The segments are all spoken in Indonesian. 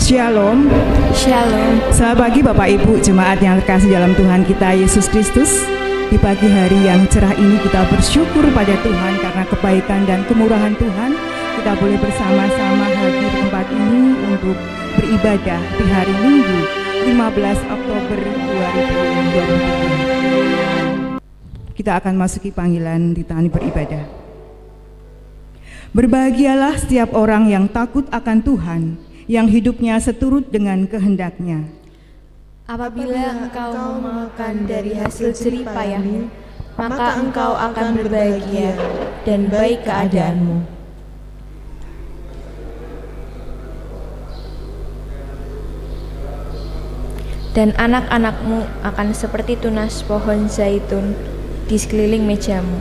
Shalom. Shalom. Selamat pagi Bapak Ibu jemaat yang terkasih dalam Tuhan kita Yesus Kristus. Di pagi hari yang cerah ini kita bersyukur pada Tuhan karena kebaikan dan kemurahan Tuhan. Kita boleh bersama-sama hadir di tempat ini untuk beribadah di hari Minggu 15 Oktober 2023. Kita akan masuki panggilan ditani beribadah. Berbahagialah setiap orang yang takut akan Tuhan, yang hidupnya seturut dengan kehendak-Nya. Apabila engkau memakan dari hasil jerih payahmu, maka engkau akan berbahagia dan baik keadaanmu. Dan anak-anakmu akan seperti tunas pohon zaitun di sekeliling mejamu.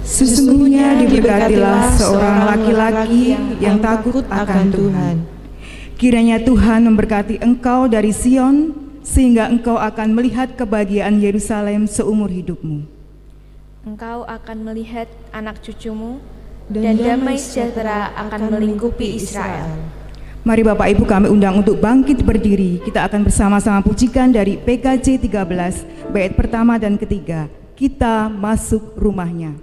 Sesungguhnya diberkatilah seorang laki-laki yang takut akan Tuhan. Kiranya Tuhan memberkati engkau dari Sion, sehingga engkau akan melihat kebahagiaan Yerusalem seumur hidupmu. Engkau akan melihat anak cucumu, dan damai sejahtera akan melingkupi Israel. Mari Bapak Ibu kami undang untuk bangkit berdiri. Kita akan bersama-sama pujikan dari PKJ 13, bait pertama dan ketiga. Kita masuk rumahnya.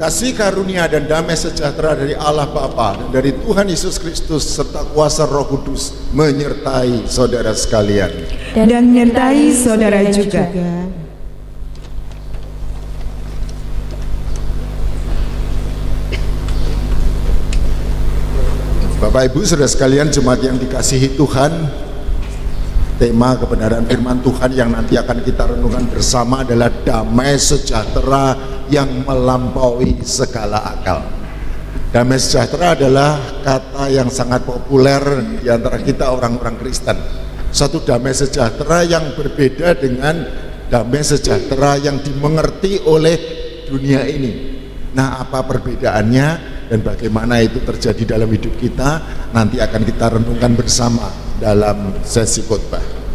Kasih karunia dan damai sejahtera dari Allah Bapa dan dari Tuhan Yesus Kristus serta kuasa Roh Kudus menyertai saudara sekalian dan menyertai saudara juga. Bapak Ibu saudara sekalian, jemaat yang dikasihi Tuhan, tema kebenaran firman Tuhan yang nanti akan kita renungkan bersama adalah damai sejahtera yang melampaui segala akal. Damai sejahtera adalah kata yang sangat populer di antara kita orang-orang Kristen. Satu damai sejahtera yang berbeda dengan damai sejahtera yang dimengerti oleh dunia ini. Nah, apa perbedaannya dan bagaimana itu terjadi dalam hidup kita, nanti akan kita renungkan bersama dalam sesi khotbah.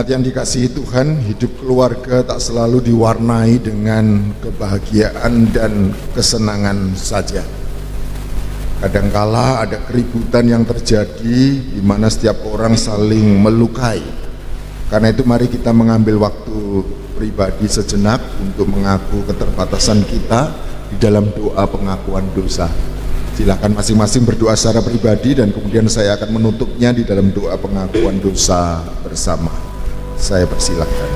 Yang dikasihi Tuhan, hidup keluarga tak selalu diwarnai dengan kebahagiaan dan kesenangan saja. Kadangkala ada keributan yang terjadi di mana setiap orang saling melukai. Karena itu mari kita mengambil waktu pribadi sejenak untuk mengaku keterbatasan kita di dalam doa pengakuan dosa. Silakan masing-masing berdoa secara pribadi dan kemudian saya akan menutupnya di dalam doa pengakuan dosa bersama. Saya persilakan.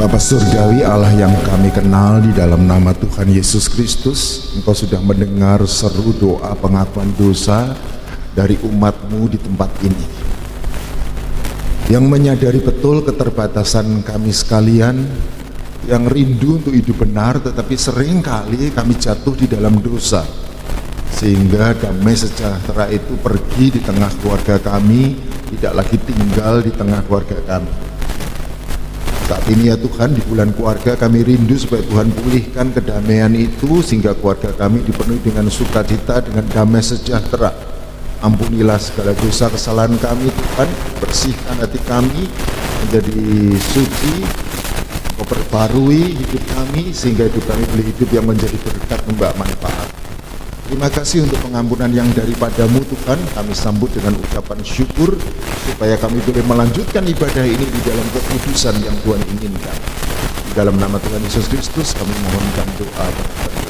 Bapa Surgawi, Allah yang kami kenal, di dalam nama Tuhan Yesus Kristus, Engkau sudah mendengar seru doa pengakuan dosa dari umat-Mu di tempat ini, yang menyadari betul keterbatasan kami sekalian, yang rindu untuk hidup benar, tetapi seringkali kami jatuh di dalam dosa, sehingga damai sejahtera itu pergi di tengah keluarga kami, tidak lagi tinggal di tengah keluarga kami. Saat ini ya Tuhan, di bulan keluarga kami rindu supaya Tuhan pulihkan kedamaian itu, sehingga keluarga kami dipenuhi dengan sukacita, dengan damai sejahtera. Ampunilah segala dosa kesalahan kami Tuhan, bersihkan hati kami menjadi suci, Engkau perbarui hidup kami, sehingga hidup kami boleh hidup yang menjadi berkat, membawa manfaat. Terima kasih untuk pengampunan yang daripada-Mu Tuhan. Kami sambut dengan ucapan syukur supaya kami boleh melanjutkan ibadah ini di dalam kekudusan yang Tuhan inginkan. Di dalam nama Tuhan Yesus Kristus kami mohonkan doa berkat. Kami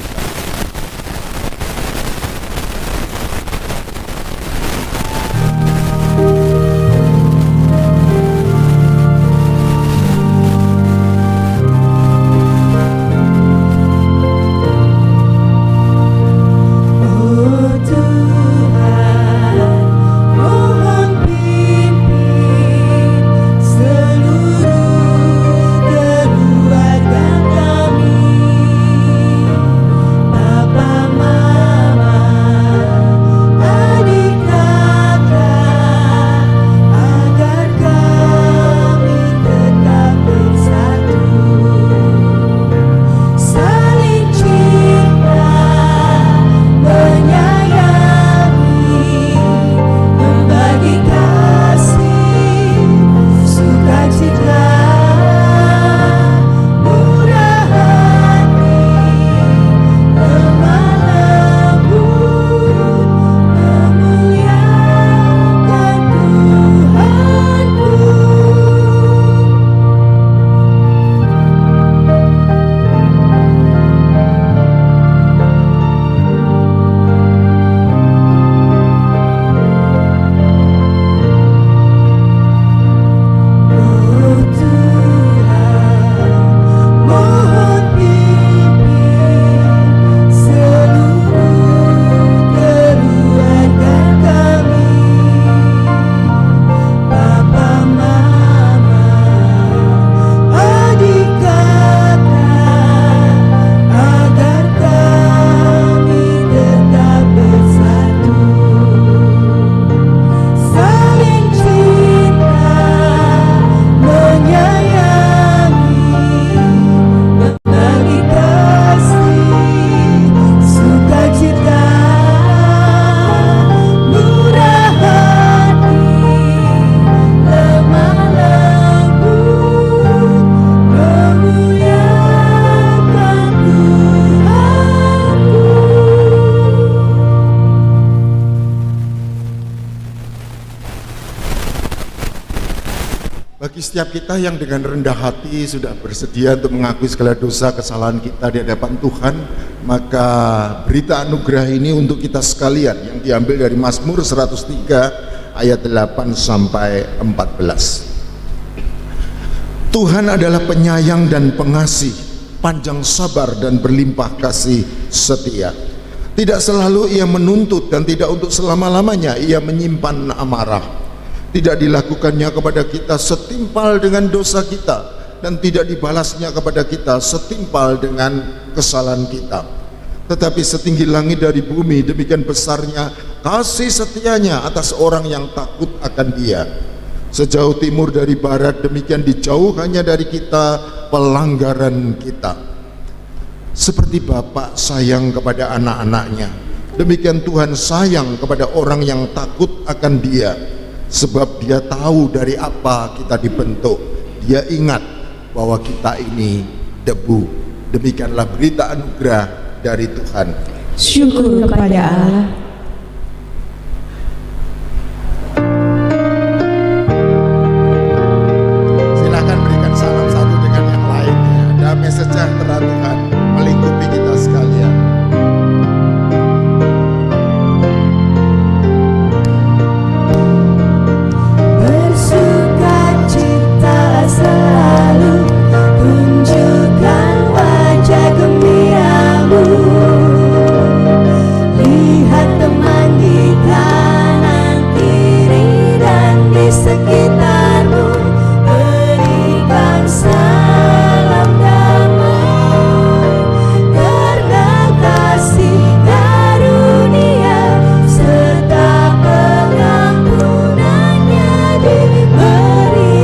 Bagi setiap kita yang dengan rendah hati sudah bersedia untuk mengakui segala dosa kesalahan kita di hadapan Tuhan, maka berita anugerah ini untuk kita sekalian yang diambil dari Mazmur 103 ayat 8 sampai 14. Tuhan adalah penyayang dan pengasih, panjang sabar dan berlimpah kasih setia. Tidak selalu ia menuntut dan tidak untuk selama-lamanya ia menyimpan amarah. Tidak dilakukannya kepada kita setimpal dengan dosa kita, dan tidak dibalasnya kepada kita setimpal dengan kesalahan kita. Tetapi setinggi langit dari bumi, demikian besarnya kasih setianya atas orang yang takut akan Dia. Sejauh timur dari barat, demikian dijauhannya dari kita pelanggaran kita. Seperti Bapa sayang kepada anak-anaknya, demikian Tuhan sayang kepada orang yang takut akan Dia. Sebab Dia tahu dari apa kita dibentuk. Dia ingat bahwa kita ini debu. Demikianlah berita anugerah dari Tuhan. Syukur kepada Allah. Silakan berikan salam satu dengan yang lainnya. Damai sejahtera Tuhan melingkupi kita sekalian. Selalu tunjukkan wajah gembiramu. Lihat teman di kanan kiri dan di sekitarmu. Berikan salam damai, karena kasih karunia serta pengampunannya diberi.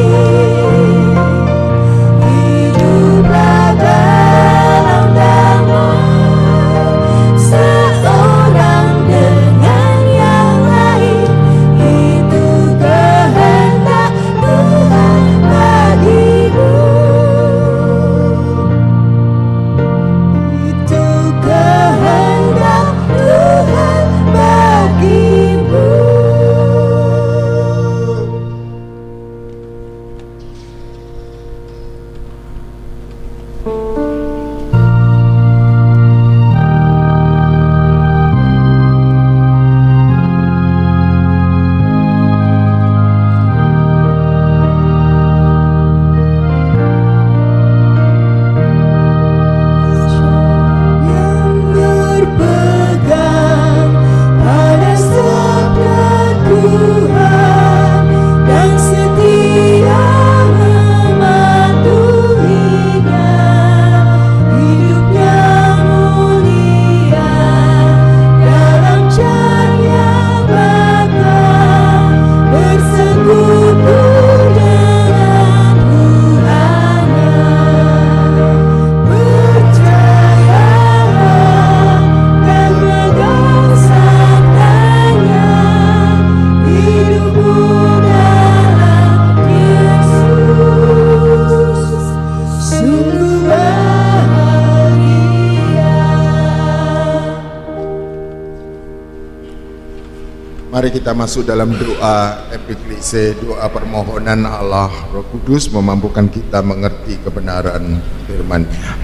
Mari kita masuk dalam doa epiklise, doa permohonan Allah Roh Kudus memampukan kita mengerti kebenaran firman-Nya.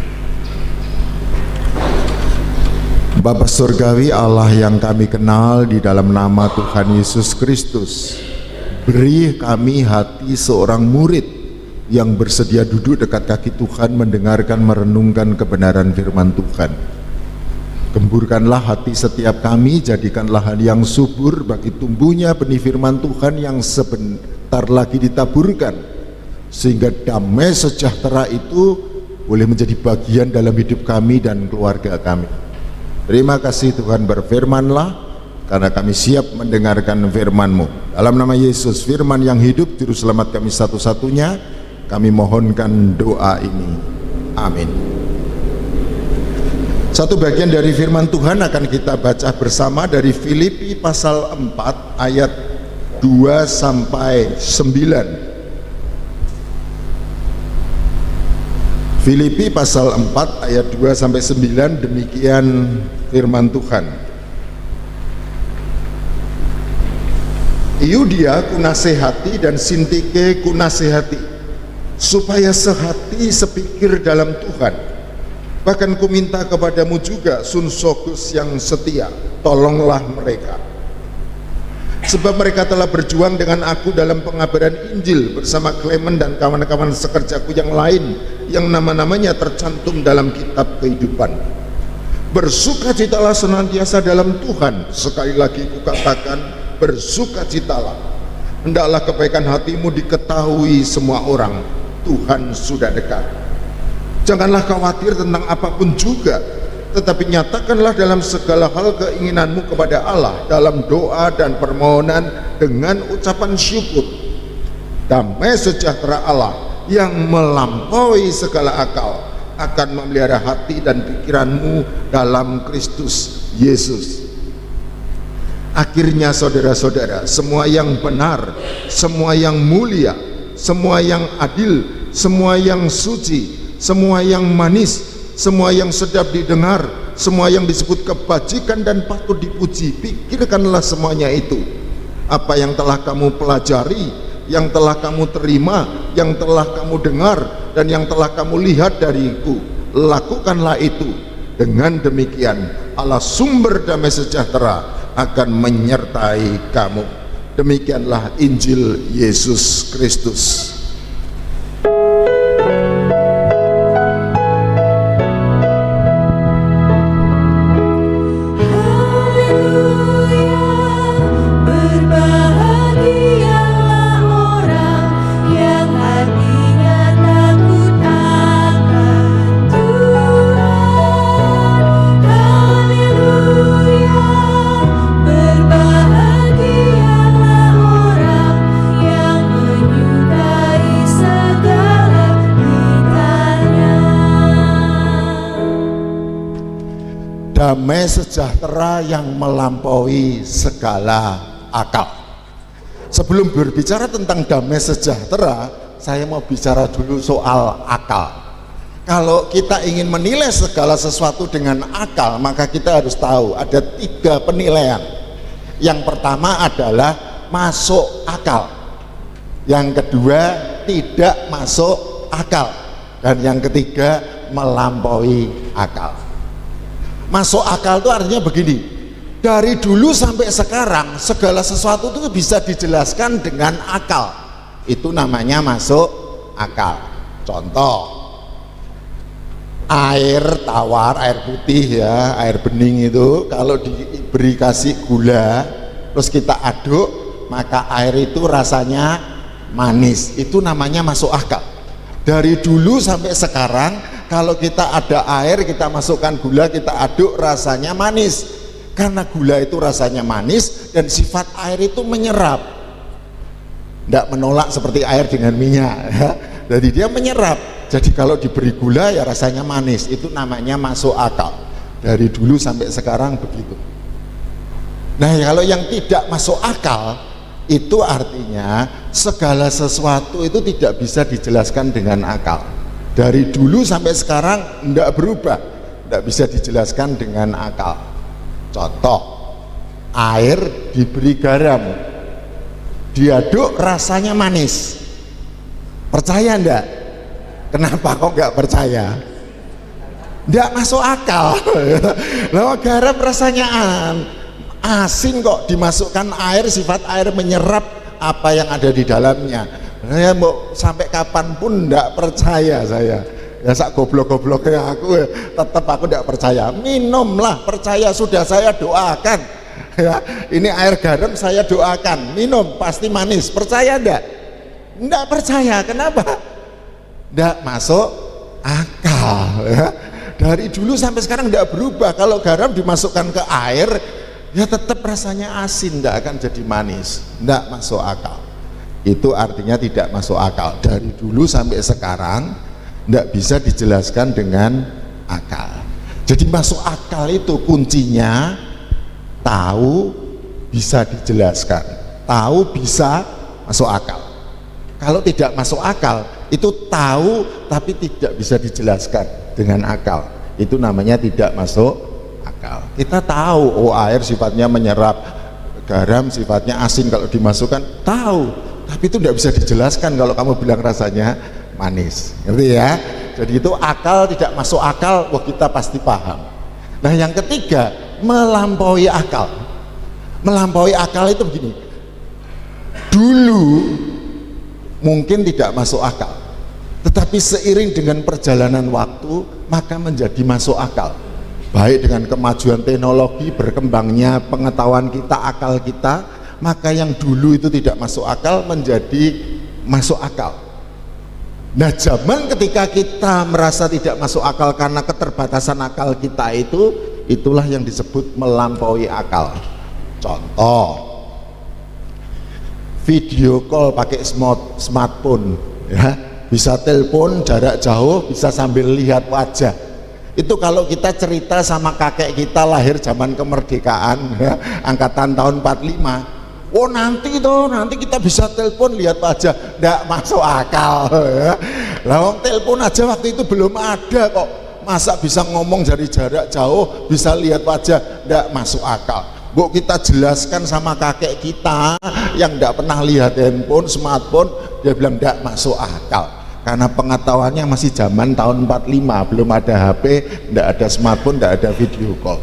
Bapa Surgawi, Allah yang kami kenal di dalam nama Tuhan Yesus Kristus, beri kami hati seorang murid yang bersedia duduk dekat kaki Tuhan, mendengarkan, merenungkan kebenaran firman Tuhan. Gemburkanlah hati setiap kami, jadikanlah hati yang subur bagi tumbuhnya benih firman Tuhan yang sebentar lagi ditaburkan, sehingga damai sejahtera itu boleh menjadi bagian dalam hidup kami dan keluarga kami. Terima kasih Tuhan, berfirmanlah, karena kami siap mendengarkan firman-Mu. Dalam nama Yesus, firman yang hidup, juru selamat kami satu-satunya, kami mohonkan doa ini. Amin. Satu bagian dari firman Tuhan akan kita baca bersama dari Filipi pasal 4 ayat 2 sampai 9. Filipi pasal 4 ayat 2 sampai 9, demikian firman Tuhan. Eudia kunasehati dan Sintike kunasehati. supaya sehati sepikir dalam Tuhan. Bahkan ku minta kepadamu juga, Sun Sogus yang setia, tolonglah mereka. Sebab mereka telah berjuang dengan aku dalam pengabaran Injil bersama Clement dan kawan-kawan sekerjaku yang lain yang nama-namanya tercantum dalam kitab kehidupan. Bersukacitalah senantiasa dalam Tuhan. Sekali lagi kukatakan, bersukacitalah. Hendaklah kebaikan hatimu diketahui semua orang. Tuhan sudah dekat. Janganlah khawatir tentang apapun juga, tetapi nyatakanlah dalam segala hal keinginanmu kepada Allah dalam doa dan permohonan dengan ucapan syukur. Damai sejahtera Allah yang melampaui segala akal akan memelihara hati dan pikiranmu dalam Kristus Yesus. Akhirnya saudara-saudara, semua yang benar, semua yang mulia, semua yang adil, semua yang suci, semua yang manis, semua yang sedap didengar, semua yang disebut kebajikan dan patut dipuji, pikirkanlah semuanya itu. Apa yang telah kamu pelajari, yang telah kamu terima, yang telah kamu dengar, dan yang telah kamu lihat dariku, lakukanlah itu. Dengan demikian Allah sumber damai sejahtera akan menyertai kamu. Demikianlah Injil Yesus Kristus. Damai sejahtera yang melampaui segala akal. Sebelum berbicara tentang damai sejahtera, saya mau bicara dulu soal akal. Kalau kita ingin menilai segala sesuatu dengan akal, maka kita harus tahu ada 3 penilaian. Yang pertama adalah masuk akal, yang kedua tidak masuk akal, dan yang ketiga melampaui akal. Masuk akal itu artinya begini, dari dulu sampai sekarang segala sesuatu itu bisa dijelaskan dengan akal, itu namanya masuk akal. Contoh, air tawar, air putih ya, air bening itu kalau diberi kasih gula terus kita aduk, maka air itu rasanya manis, itu namanya masuk akal. Dari dulu sampai sekarang kalau kita ada air, kita masukkan gula, kita aduk, rasanya manis. Karena gula itu rasanya manis dan sifat air itu menyerap, tidak menolak seperti air dengan minyak ya. Jadi dia menyerap. Jadi kalau diberi gula ya rasanya manis, itu namanya masuk akal. Dari dulu sampai sekarang begitu. Nah kalau yang tidak masuk akal, itu artinya segala sesuatu itu tidak bisa dijelaskan dengan akal. Dari dulu sampai sekarang tidak berubah, tidak bisa dijelaskan dengan akal. Contoh, air diberi garam, diaduk rasanya manis. Percaya enggak? Kenapa kok enggak percaya? Enggak masuk akal. Lalu garam rasanya asin kok dimasukkan air, sifat air menyerap apa yang ada di dalamnya. Saya mau sampai kapanpun tidak percaya saya. Ya sak goblok-gobloknya aku tetap aku tidak percaya. Minumlah, percaya, sudah saya doakan. Ya, ini air garam saya doakan, minum pasti manis. Percaya enggak? Enggak percaya. Kenapa? Enggak masuk akal ya. Dari dulu sampai sekarang enggak berubah. Kalau garam dimasukkan ke air ya tetap rasanya asin, enggak akan jadi manis. Enggak masuk akal. Itu artinya tidak masuk akal. Dari dulu sampai sekarang tidak bisa dijelaskan dengan akal. Jadi masuk akal itu kuncinya tahu bisa dijelaskan, tahu bisa masuk akal. Kalau tidak masuk akal itu tahu tapi tidak bisa dijelaskan dengan akal, itu namanya tidak masuk akal. Kita tahu oh air sifatnya menyerap, garam sifatnya asin kalau dimasukkan, tahu, tapi itu tidak bisa dijelaskan. Kalau kamu bilang rasanya manis, ngerti ya? Jadi itu akal tidak masuk akal, wah kita pasti paham. Nah yang ketiga, melampaui akal. Melampaui akal itu begini, dulu mungkin tidak masuk akal, tetapi seiring dengan perjalanan waktu maka menjadi masuk akal. Baik dengan kemajuan teknologi, berkembangnya pengetahuan kita, akal kita, maka yang dulu itu tidak masuk akal menjadi masuk akal. Nah zaman ketika kita merasa tidak masuk akal karena keterbatasan akal kita itu, itulah yang disebut melampaui akal. Contoh, video call pakai smartphone, ya, bisa telepon jarak jauh, bisa sambil lihat wajah. Itu kalau kita cerita sama kakek kita lahir zaman kemerdekaan, ya, angkatan tahun 45, oh nanti kita bisa telepon lihat wajah, nggak masuk akal, ya. Lah telepon aja waktu itu belum ada kok, masa bisa ngomong dari jarak jauh, bisa lihat wajah, nggak masuk akal. Bu, kita jelaskan sama kakek kita yang nggak pernah lihat handphone, smartphone, dia bilang nggak masuk akal. Karena pengetahuannya masih zaman tahun 45, belum ada HP, tidak ada smartphone, tidak ada video call.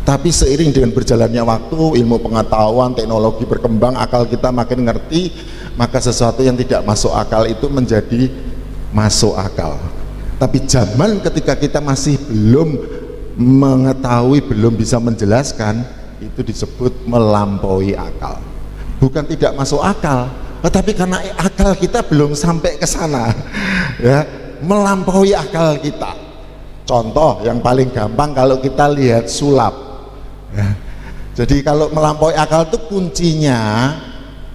Tapi seiring dengan berjalannya waktu, ilmu pengetahuan, teknologi berkembang, akal kita makin ngerti, maka sesuatu yang tidak masuk akal itu menjadi masuk akal. Tapi zaman ketika kita masih belum mengetahui, belum bisa menjelaskan, itu disebut melampaui akal. Bukan tidak masuk akal, tetapi karena akal kita belum sampai ke sana, ya, melampaui akal kita. Contoh yang paling gampang kalau kita lihat sulap, ya. Jadi kalau melampaui akal itu kuncinya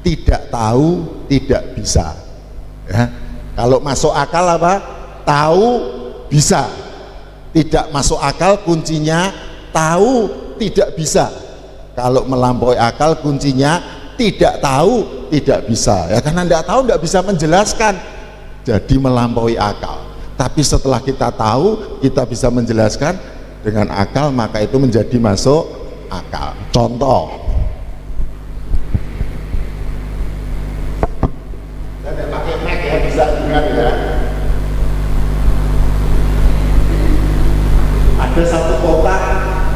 tidak tahu, tidak bisa, ya. Kalau masuk akal apa? Tahu, bisa. Tidak masuk akal kuncinya tahu, tidak bisa. Kalau melampaui akal kuncinya tidak tahu, tidak bisa, ya, karena tidak tahu tidak bisa menjelaskan, jadi melampaui akal. Tapi setelah kita tahu, kita bisa menjelaskan dengan akal, maka itu menjadi masuk akal. Contoh, saya tidak pakai mic ya, bisa dengar ya. Ada satu kotak,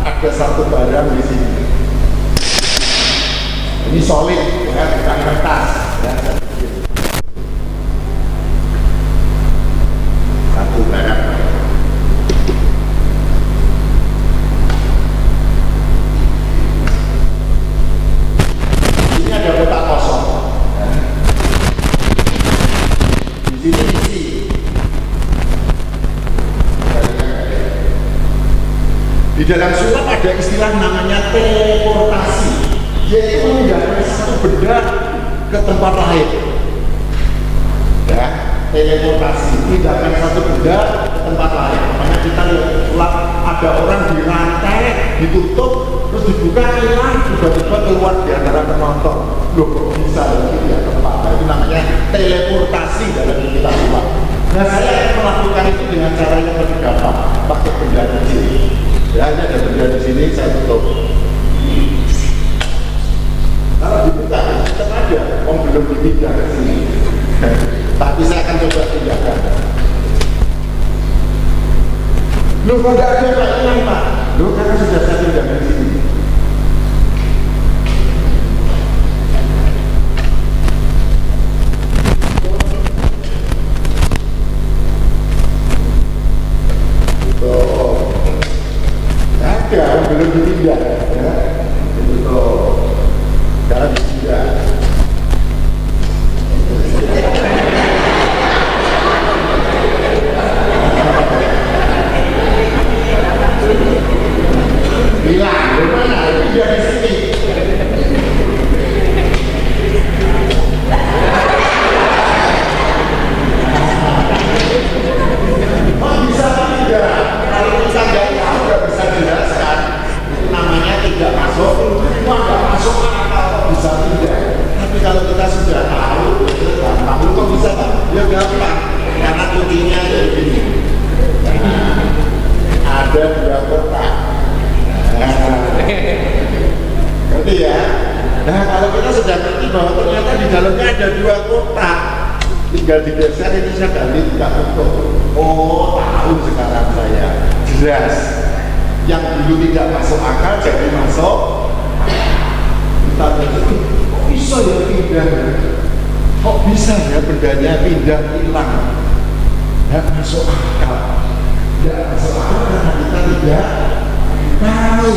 ada satu barang di sini. Ini solid, ya, bukan kertas, ya. Satu barang. Ini ada kotak kosong, ya. Di sini isi. Di dalam sulap ada istilah namanya teleportasi, yaitu memindahkan satu benda ke tempat lain, ya, teleportasi, pindahkan satu benda ke tempat lain. Makanya kita lihat sulap, ada orang dirantai, ditutup, terus dibuka, hilang, tiba-tiba keluar di antara penonton. Loh, kok bisa lagi ya tempat? Nah, itu namanya teleportasi dalam kita sulap. Nah, saya akan melakukan itu dengan cara yang lebih gampang, pakai benda di sini. Ya, ini ada benda di sini, saya tutup. Kalau dibuka, tetap ada, belum dipindah ke sini. Tapi saya akan coba pindahkan. Loh, kok tidak ada Pak, hilang Pak? Loh, karena sudah saya pindahkan di sini. Ada, belum dipindah, ya. Itu sekarang dipindah. Bilang, gimana? Pindah di sini. Oh, bisa tidak? Kalau kita nggak tahu, nggak bisa jelaskan. Itu namanya tidak masuk. Itu nggak masuk akal, bisa tidak. Tapi kalau kita sudah tahu, itu gampang. Kok bisa Pak? Ya gampang. Karena kuncinya ada di sini. Nah, ada dua kotak. Nah, tinggal digeser itu saya gali tidak utuh. Oh, tahu sekarang saya jelas. Yang dulu tidak masuk akal jadi masuk. Kita berarti, kok bisa ya pindah? Kok bisa ya bendanya pindah hilang? Tidak masuk akal. Tidak masuk akal karena kita tidak tahu,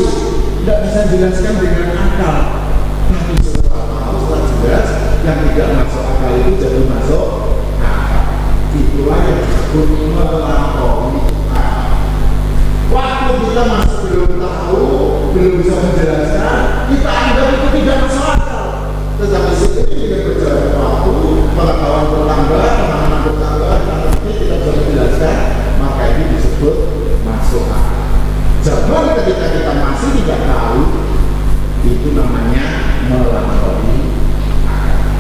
tidak bisa jelaskan dengan akal. Tapi setelah tahu, setelah jelas, yang tidak masuk akal itu jadi masuk akal. Itulah yang disebut melampaui akal. Waktu kita masih belum tahu, belum bisa menjelaskan, kita anggap itu tidak masuk akal. Tetapi setelah kita berjalan waktu, pengetahuan bertambah, pemahaman bertambah, tapi kita bisa menjelaskan, maka ini disebut masuk akal. Zaman ketika kita masih tidak tahu, itu namanya melampaui akal.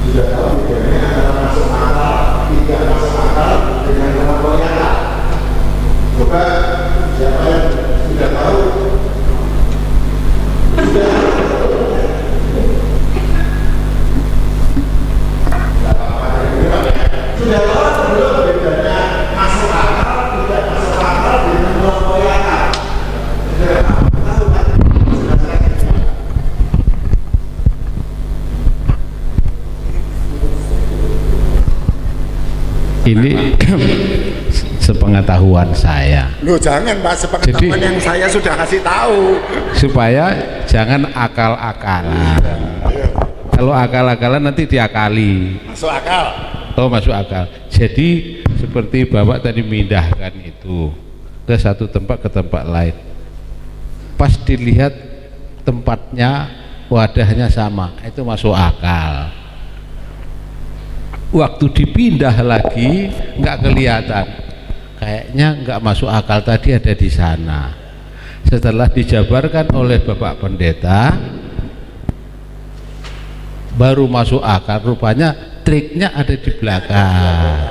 Sudah tahu bedanya antara masuk akal, tidak masuk akal dengan melampaui akal. Coba siapa yang sudah tahu? Sudah. Sudah tahu belum bedanya masuk akal, tidak masuk akal dengan melampaui akal? Sudah tahu kan? Ini sepengetahuan saya. Loh jangan Pak, sepengetahuan yang saya sudah kasih tahu. Supaya jangan akal-akalan. Kalau akal-akalan nanti diakali. Masuk akal. Oh, masuk akal. Jadi seperti Bapak tadi memindahkan itu ke satu tempat ke tempat lain. Pas dilihat tempatnya, wadahnya sama, itu masuk akal. Waktu dipindah lagi nggak kelihatan, kayaknya nggak masuk akal, tadi ada di sana. Setelah dijabarkan oleh Bapak Pendeta, baru masuk akal, rupanya triknya ada di belakang.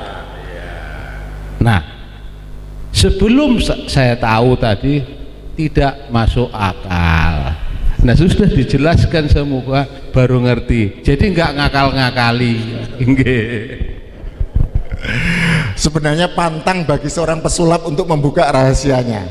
Nah, sebelum saya tahu tadi tidak masuk akal. Nah, sudah dijelaskan semua baru ngerti. Jadi nggak ngakal-ngakali. Sebenarnya pantang bagi seorang pesulap untuk membuka rahasianya.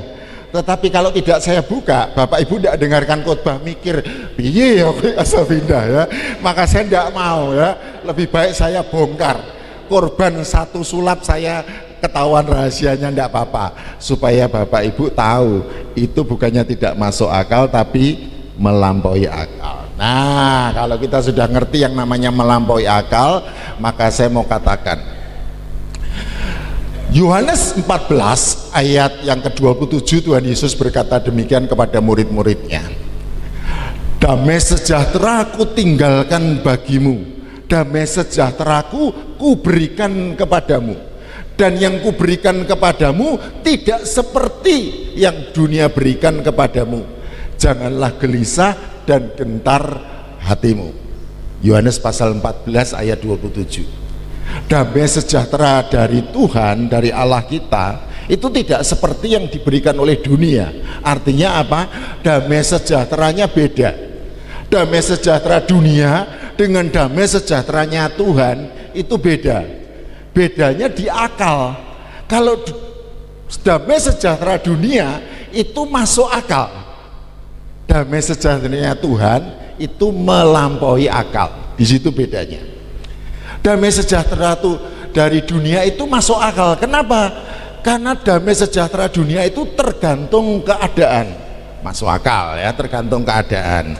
Tetapi kalau tidak saya buka, Bapak Ibu tidak dengarkan khotbah, mikir piye ya asal pindah ya. Maka saya tidak mau ya. Lebih baik saya bongkar. Korban satu sulap saya ketahuan rahasianya, tidak apa-apa. Supaya Bapak Ibu tahu itu bukannya tidak masuk akal tapi melampaui akal. Nah, kalau kita sudah ngerti yang namanya melampaui akal, maka saya mau katakan Yohanes 14 ayat yang ke-27, Tuhan Yesus berkata demikian kepada murid-muridnya, damai sejahtera-Ku tinggalkan bagimu, damai sejahtera-Ku kuberikan kepadamu, dan yang kuberikan kepadamu tidak seperti yang dunia berikan kepadamu. Janganlah gelisah dan gentar hatimu. Yohanes pasal 14 ayat 27. Damai sejahtera dari Tuhan, dari Allah kita, itu tidak seperti yang diberikan oleh dunia. Artinya apa? Damai sejahteranya beda. Damai sejahtera dunia dengan damai sejahteranya Tuhan itu beda. Bedanya di akal. Kalau damai sejahtera dunia itu masuk akal, damai sejahteranya Tuhan itu melampaui akal. Di situ bedanya. Damai sejahtera itu dari dunia itu masuk akal. Kenapa? Karena damai sejahtera dunia itu tergantung keadaan. Masuk akal ya, tergantung keadaan.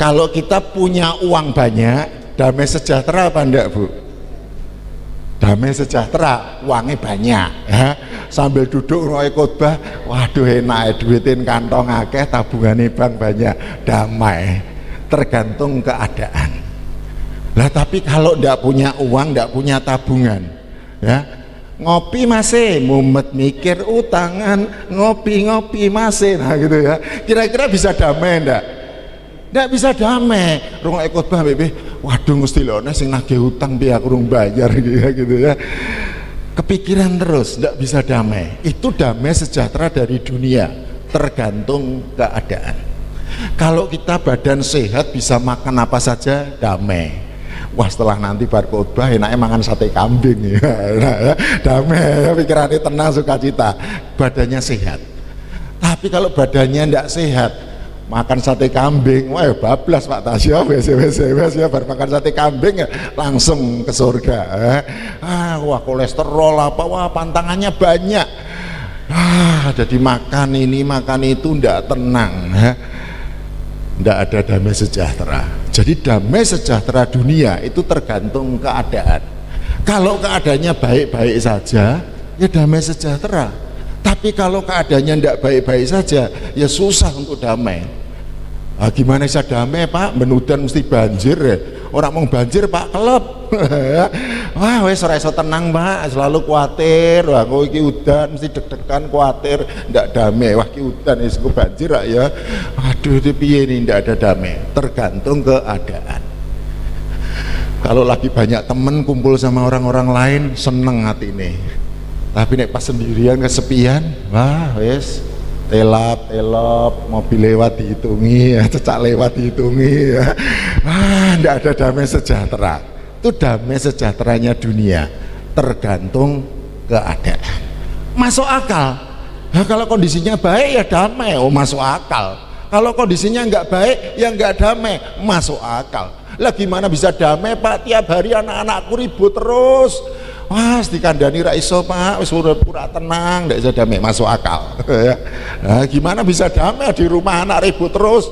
Kalau kita punya uang banyak, damai sejahtera apa enggak, Bu? Damai sejahtera, uangnya banyak ya. Sambil duduk ngrungokne khotbah, waduh enak duitin kantong akeh, tabungane bank banyak, damai. Tergantung keadaan. Lah tapi kalau ndak punya uang, ndak punya tabungan ya, ngopi masih mumet mikir utangan, ngopi-ngopi masih, nah gitu ya. Kira-kira bisa damai ndak? Ndak bisa damai. Rungokne khotbah mbek, waduh Gusti lho nek sing nagih utang piye aku urung bayar gitu ya. Kepikiran terus, ndak bisa damai. Itu damai sejahtera dari dunia, tergantung keadaan. Kalau kita badan sehat bisa makan apa saja, damai. Wah, setelah nanti bar khotbah enaknya mangan sate kambing ya. Damai ya, pikirannya tenang, sukacita, badannya sehat. Tapi kalau badannya tidak sehat, makan sate kambing, wah bablas Pak Tasya, wes ya, bar makan sate kambing ya, langsung ke surga. Wah kolesterol apa, wah pantangannya banyak. Jadi makan ini makan itu tidak tenang, tidak ada damai sejahtera. Jadi damai sejahtera dunia itu tergantung keadaan. Kalau keadaannya baik-baik saja, ya damai sejahtera. Tapi kalau keadaannya tidak baik-baik saja, ya susah untuk damai. Gimana bisa damai Pak? Menudan mesti banjir ya. Orang mau banjir Pak kelep. Wah wes ora iso tenang Pak, selalu khawatir. Wah kok iki udan mesti deg-degan khawatir, ndak damai. Wah iki udan wis banjir ya. Aduh iki piye ini, ndak ada damai. Tergantung keadaan. Kalau lagi banyak temen kumpul sama orang-orang lain seneng hati ini. Tapi nek pas sendirian kesepian, wah wes telap, mobil lewat dihitungi, cecak lewat dihitungi, ya. Ndak ada damai sejahtera. Itu damai sejahteranya dunia, tergantung keadaan. Masuk akal. Nah, kalau kondisinya baik ya damai, masuk akal. Kalau kondisinya nggak baik ya nggak damai, masuk akal. Lah gimana bisa damai Pak? Tiap hari anak-anakku ribut terus. Wah, dikandani ra iso Pak, wis pura tenang, ndak bisa damai, masuk akal. Nah, gimana bisa damai di rumah anak ribut terus?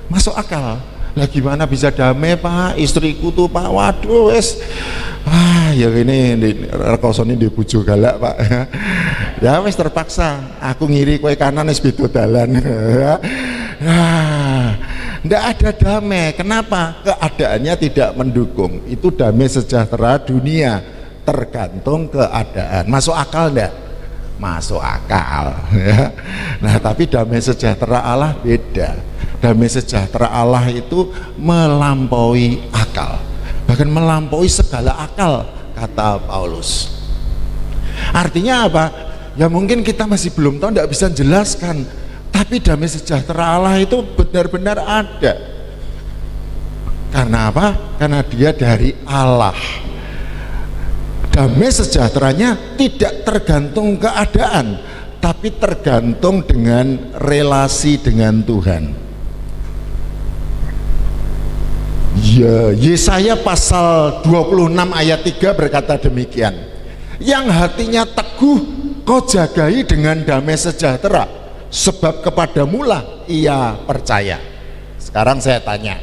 Masuk akal. Lah gimana bisa damai Pak? Istriku tuh Pak, waduh wis. Ya ini rekosone di bojo galak Pak. Ya wis terpaksa, aku ngiri kowe kanan wis beda dalan. Ndak ada damai. Kenapa? Keadaannya tidak mendukung. Itu damai sejahtera dunia. Tergantung keadaan. Masuk akal enggak? Masuk akal ya. Nah tapi damai sejahtera Allah beda. Damai sejahtera Allah itu melampaui akal, bahkan melampaui segala akal, kata Paulus. Artinya apa? Ya mungkin kita masih belum tahu, tidak bisa jelaskan. Tapi damai sejahtera Allah itu benar-benar ada. Karena apa? Karena dia dari Allah. Damai sejahteranya tidak tergantung keadaan, tapi tergantung dengan relasi dengan Tuhan. Ya, Yesaya pasal 26 ayat 3 berkata demikian. Yang hatinya teguh kau jagai dengan damai sejahtera, sebab kepadamulah ia percaya. Sekarang saya tanya,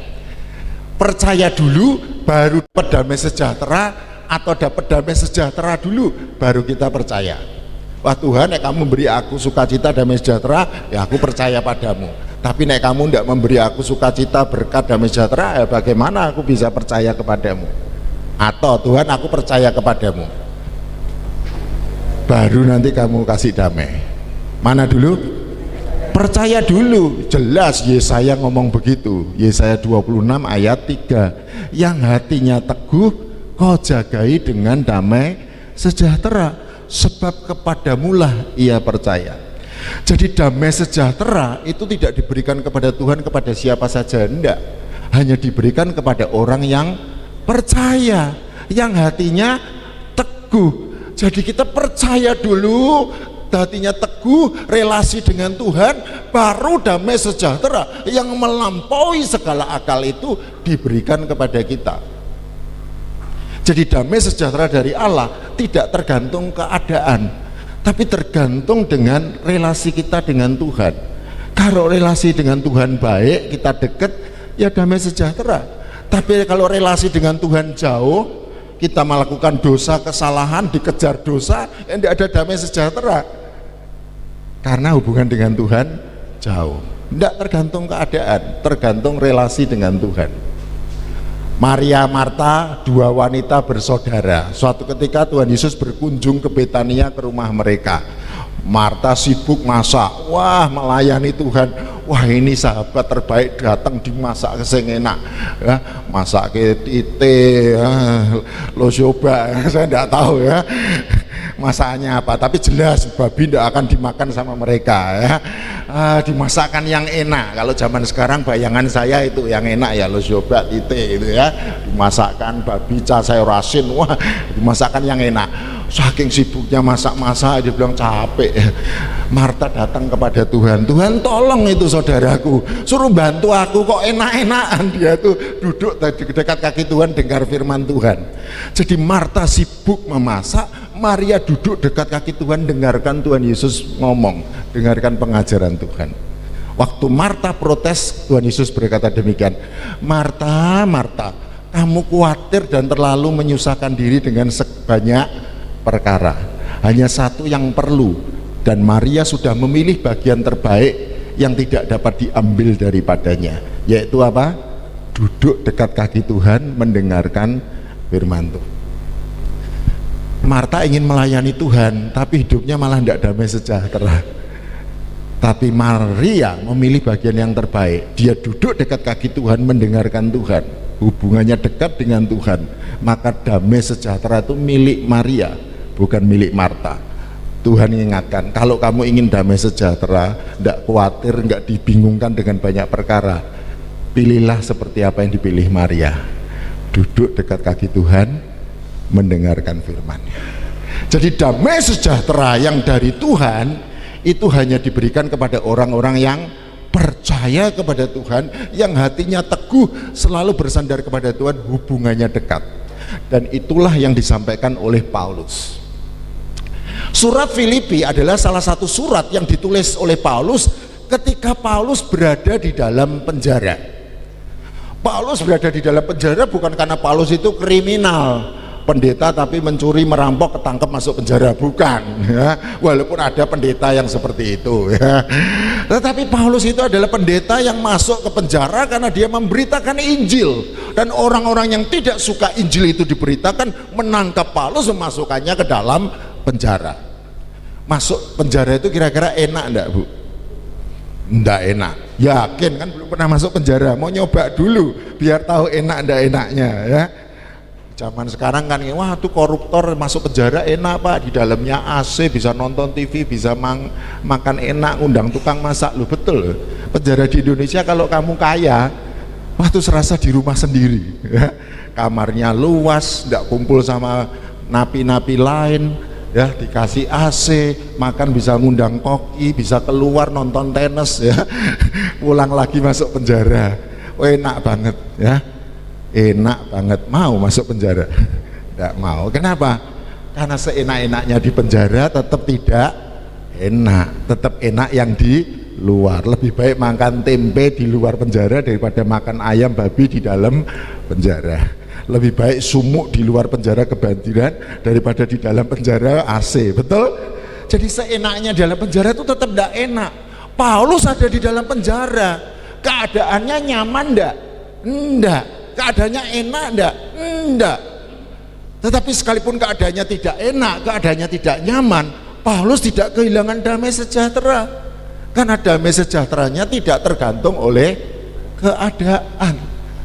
percaya dulu baru dapat damai sejahtera, atau dapat damai sejahtera dulu baru kita percaya? Wah Tuhan, nek kamu beri aku sukacita damai sejahtera, ya aku percaya padamu. Tapi nek kamu tidak memberi aku sukacita berkat damai sejahtera, ya bagaimana aku bisa percaya kepadamu? Atau Tuhan, aku percaya kepadamu, baru nanti kamu kasih damai. Mana dulu? Percaya dulu. Jelas Yesaya ngomong begitu. Yesaya 26 ayat 3. Yang hatinya teguh kau jagai dengan damai sejahtera, sebab kepadamulah ia percaya. Jadi damai sejahtera itu tidak diberikan kepada Tuhan kepada siapa saja, enggak. Hanya diberikan kepada orang yang percaya, yang hatinya teguh. Jadi kita percaya dulu, hatinya teguh, relasi dengan Tuhan, baru damai sejahtera yang melampaui segala akal itu diberikan kepada kita. Jadi damai sejahtera dari Allah tidak tergantung keadaan, tapi tergantung dengan relasi kita dengan Tuhan. Kalau relasi dengan Tuhan baik, kita dekat, ya damai sejahtera. Tapi kalau relasi dengan Tuhan jauh, kita melakukan dosa, kesalahan, dikejar dosa, ya tidak ada damai sejahtera. Karena hubungan dengan Tuhan jauh. Tidak tergantung keadaan, tergantung relasi dengan Tuhan. Maria, Marta, dua wanita bersaudara. Suatu ketika Tuhan Yesus berkunjung ke Betania, ke rumah mereka. Marta sibuk masak, wah melayani Tuhan. Wah ini sahabat terbaik datang dimasak sing enak ya, masak ke tite lo coba saya tidak tahu ya, masakannya apa, tapi jelas babi tidak akan dimakan sama mereka ya. Dimasakkan yang enak. Kalau zaman sekarang bayangan saya itu yang enak ya losyobat itu ya, dimasakkan babi sayur asin, wah dimasakkan yang enak. Saking sibuknya masak-masak dia bilang capek. Marta datang kepada Tuhan, Tuhan tolong itu saudaraku, suruh bantu aku, kok enak-enakan dia tuh duduk dekat kaki Tuhan dengar firman Tuhan. Jadi Marta sibuk memasak, Maria duduk dekat kaki Tuhan dengarkan Tuhan Yesus ngomong, dengarkan pengajaran Tuhan. Waktu Marta protes, Tuhan Yesus berkata demikian, Marta, Marta, kamu khawatir dan terlalu menyusahkan diri dengan sebanyak perkara, hanya satu yang perlu, dan Maria sudah memilih bagian terbaik yang tidak dapat diambil daripadanya, yaitu apa? Duduk dekat kaki Tuhan mendengarkan firman Tuhan. Marta ingin melayani Tuhan tapi hidupnya malah tidak damai sejahtera. Tapi Maria memilih bagian yang terbaik, dia duduk dekat kaki Tuhan mendengarkan Tuhan, hubungannya dekat dengan Tuhan, maka damai sejahtera itu milik Maria, bukan milik Marta. Tuhan ingatkan, kalau kamu ingin damai sejahtera, tidak khawatir, nggak dibingungkan dengan banyak perkara, pilihlah seperti apa yang dipilih Maria, duduk dekat kaki Tuhan mendengarkan firman-Nya. Jadi damai sejahtera yang dari Tuhan itu hanya diberikan kepada orang-orang yang percaya kepada Tuhan, yang hatinya teguh, selalu bersandar kepada Tuhan, hubungannya dekat. Dan itulah yang disampaikan oleh Paulus. Surat Filipi adalah salah satu surat yang ditulis oleh Paulus ketika Paulus berada di dalam penjara. Paulus berada di dalam penjara bukan karena Paulus itu kriminal, pendeta tapi mencuri, merampok, ketangkep masuk penjara, bukan ya. Walaupun ada pendeta yang seperti itu ya. Tetapi Paulus itu adalah pendeta yang masuk ke penjara karena dia memberitakan Injil, dan orang-orang yang tidak suka Injil itu diberitakan menangkap Paulus, memasukkannya ke dalam penjara. Masuk penjara itu kira-kira enak enggak, Bu? Enggak enak. Yakin kan belum pernah masuk penjara, mau nyoba dulu biar tahu enak enggak enaknya ya. Zaman sekarang kan, wah tuh koruptor masuk penjara enak Pak, di dalamnya AC, bisa nonton TV, bisa makan enak, ngundang tukang masak. Loh betul, penjara di Indonesia kalau kamu kaya, wah tuh serasa di rumah sendiri ya. Kamarnya luas, tidak kumpul sama napi-napi lain ya, dikasih AC, makan bisa ngundang koki, bisa keluar nonton tenis ya. Pulang lagi masuk penjara, oh, enak banget ya. Enak banget, mau masuk penjara? Tidak mau. Kenapa? Karena seenak-enaknya di penjara tetap tidak enak, tetap enak yang di luar. Lebih baik makan tempe di luar penjara daripada makan ayam babi di dalam penjara. Lebih baik sumuk di luar penjara kebanjiran daripada di dalam penjara AC, betul? Jadi seenaknya dalam penjara itu tetap tidak enak. Paulus ada di dalam penjara, keadaannya nyaman enggak? Enggak. Keadaannya enak enggak? Enggak. Tetapi sekalipun keadaannya tidak enak, keadaannya tidak nyaman, Paulus tidak kehilangan damai sejahtera, karena damai sejahteranya tidak tergantung oleh keadaan,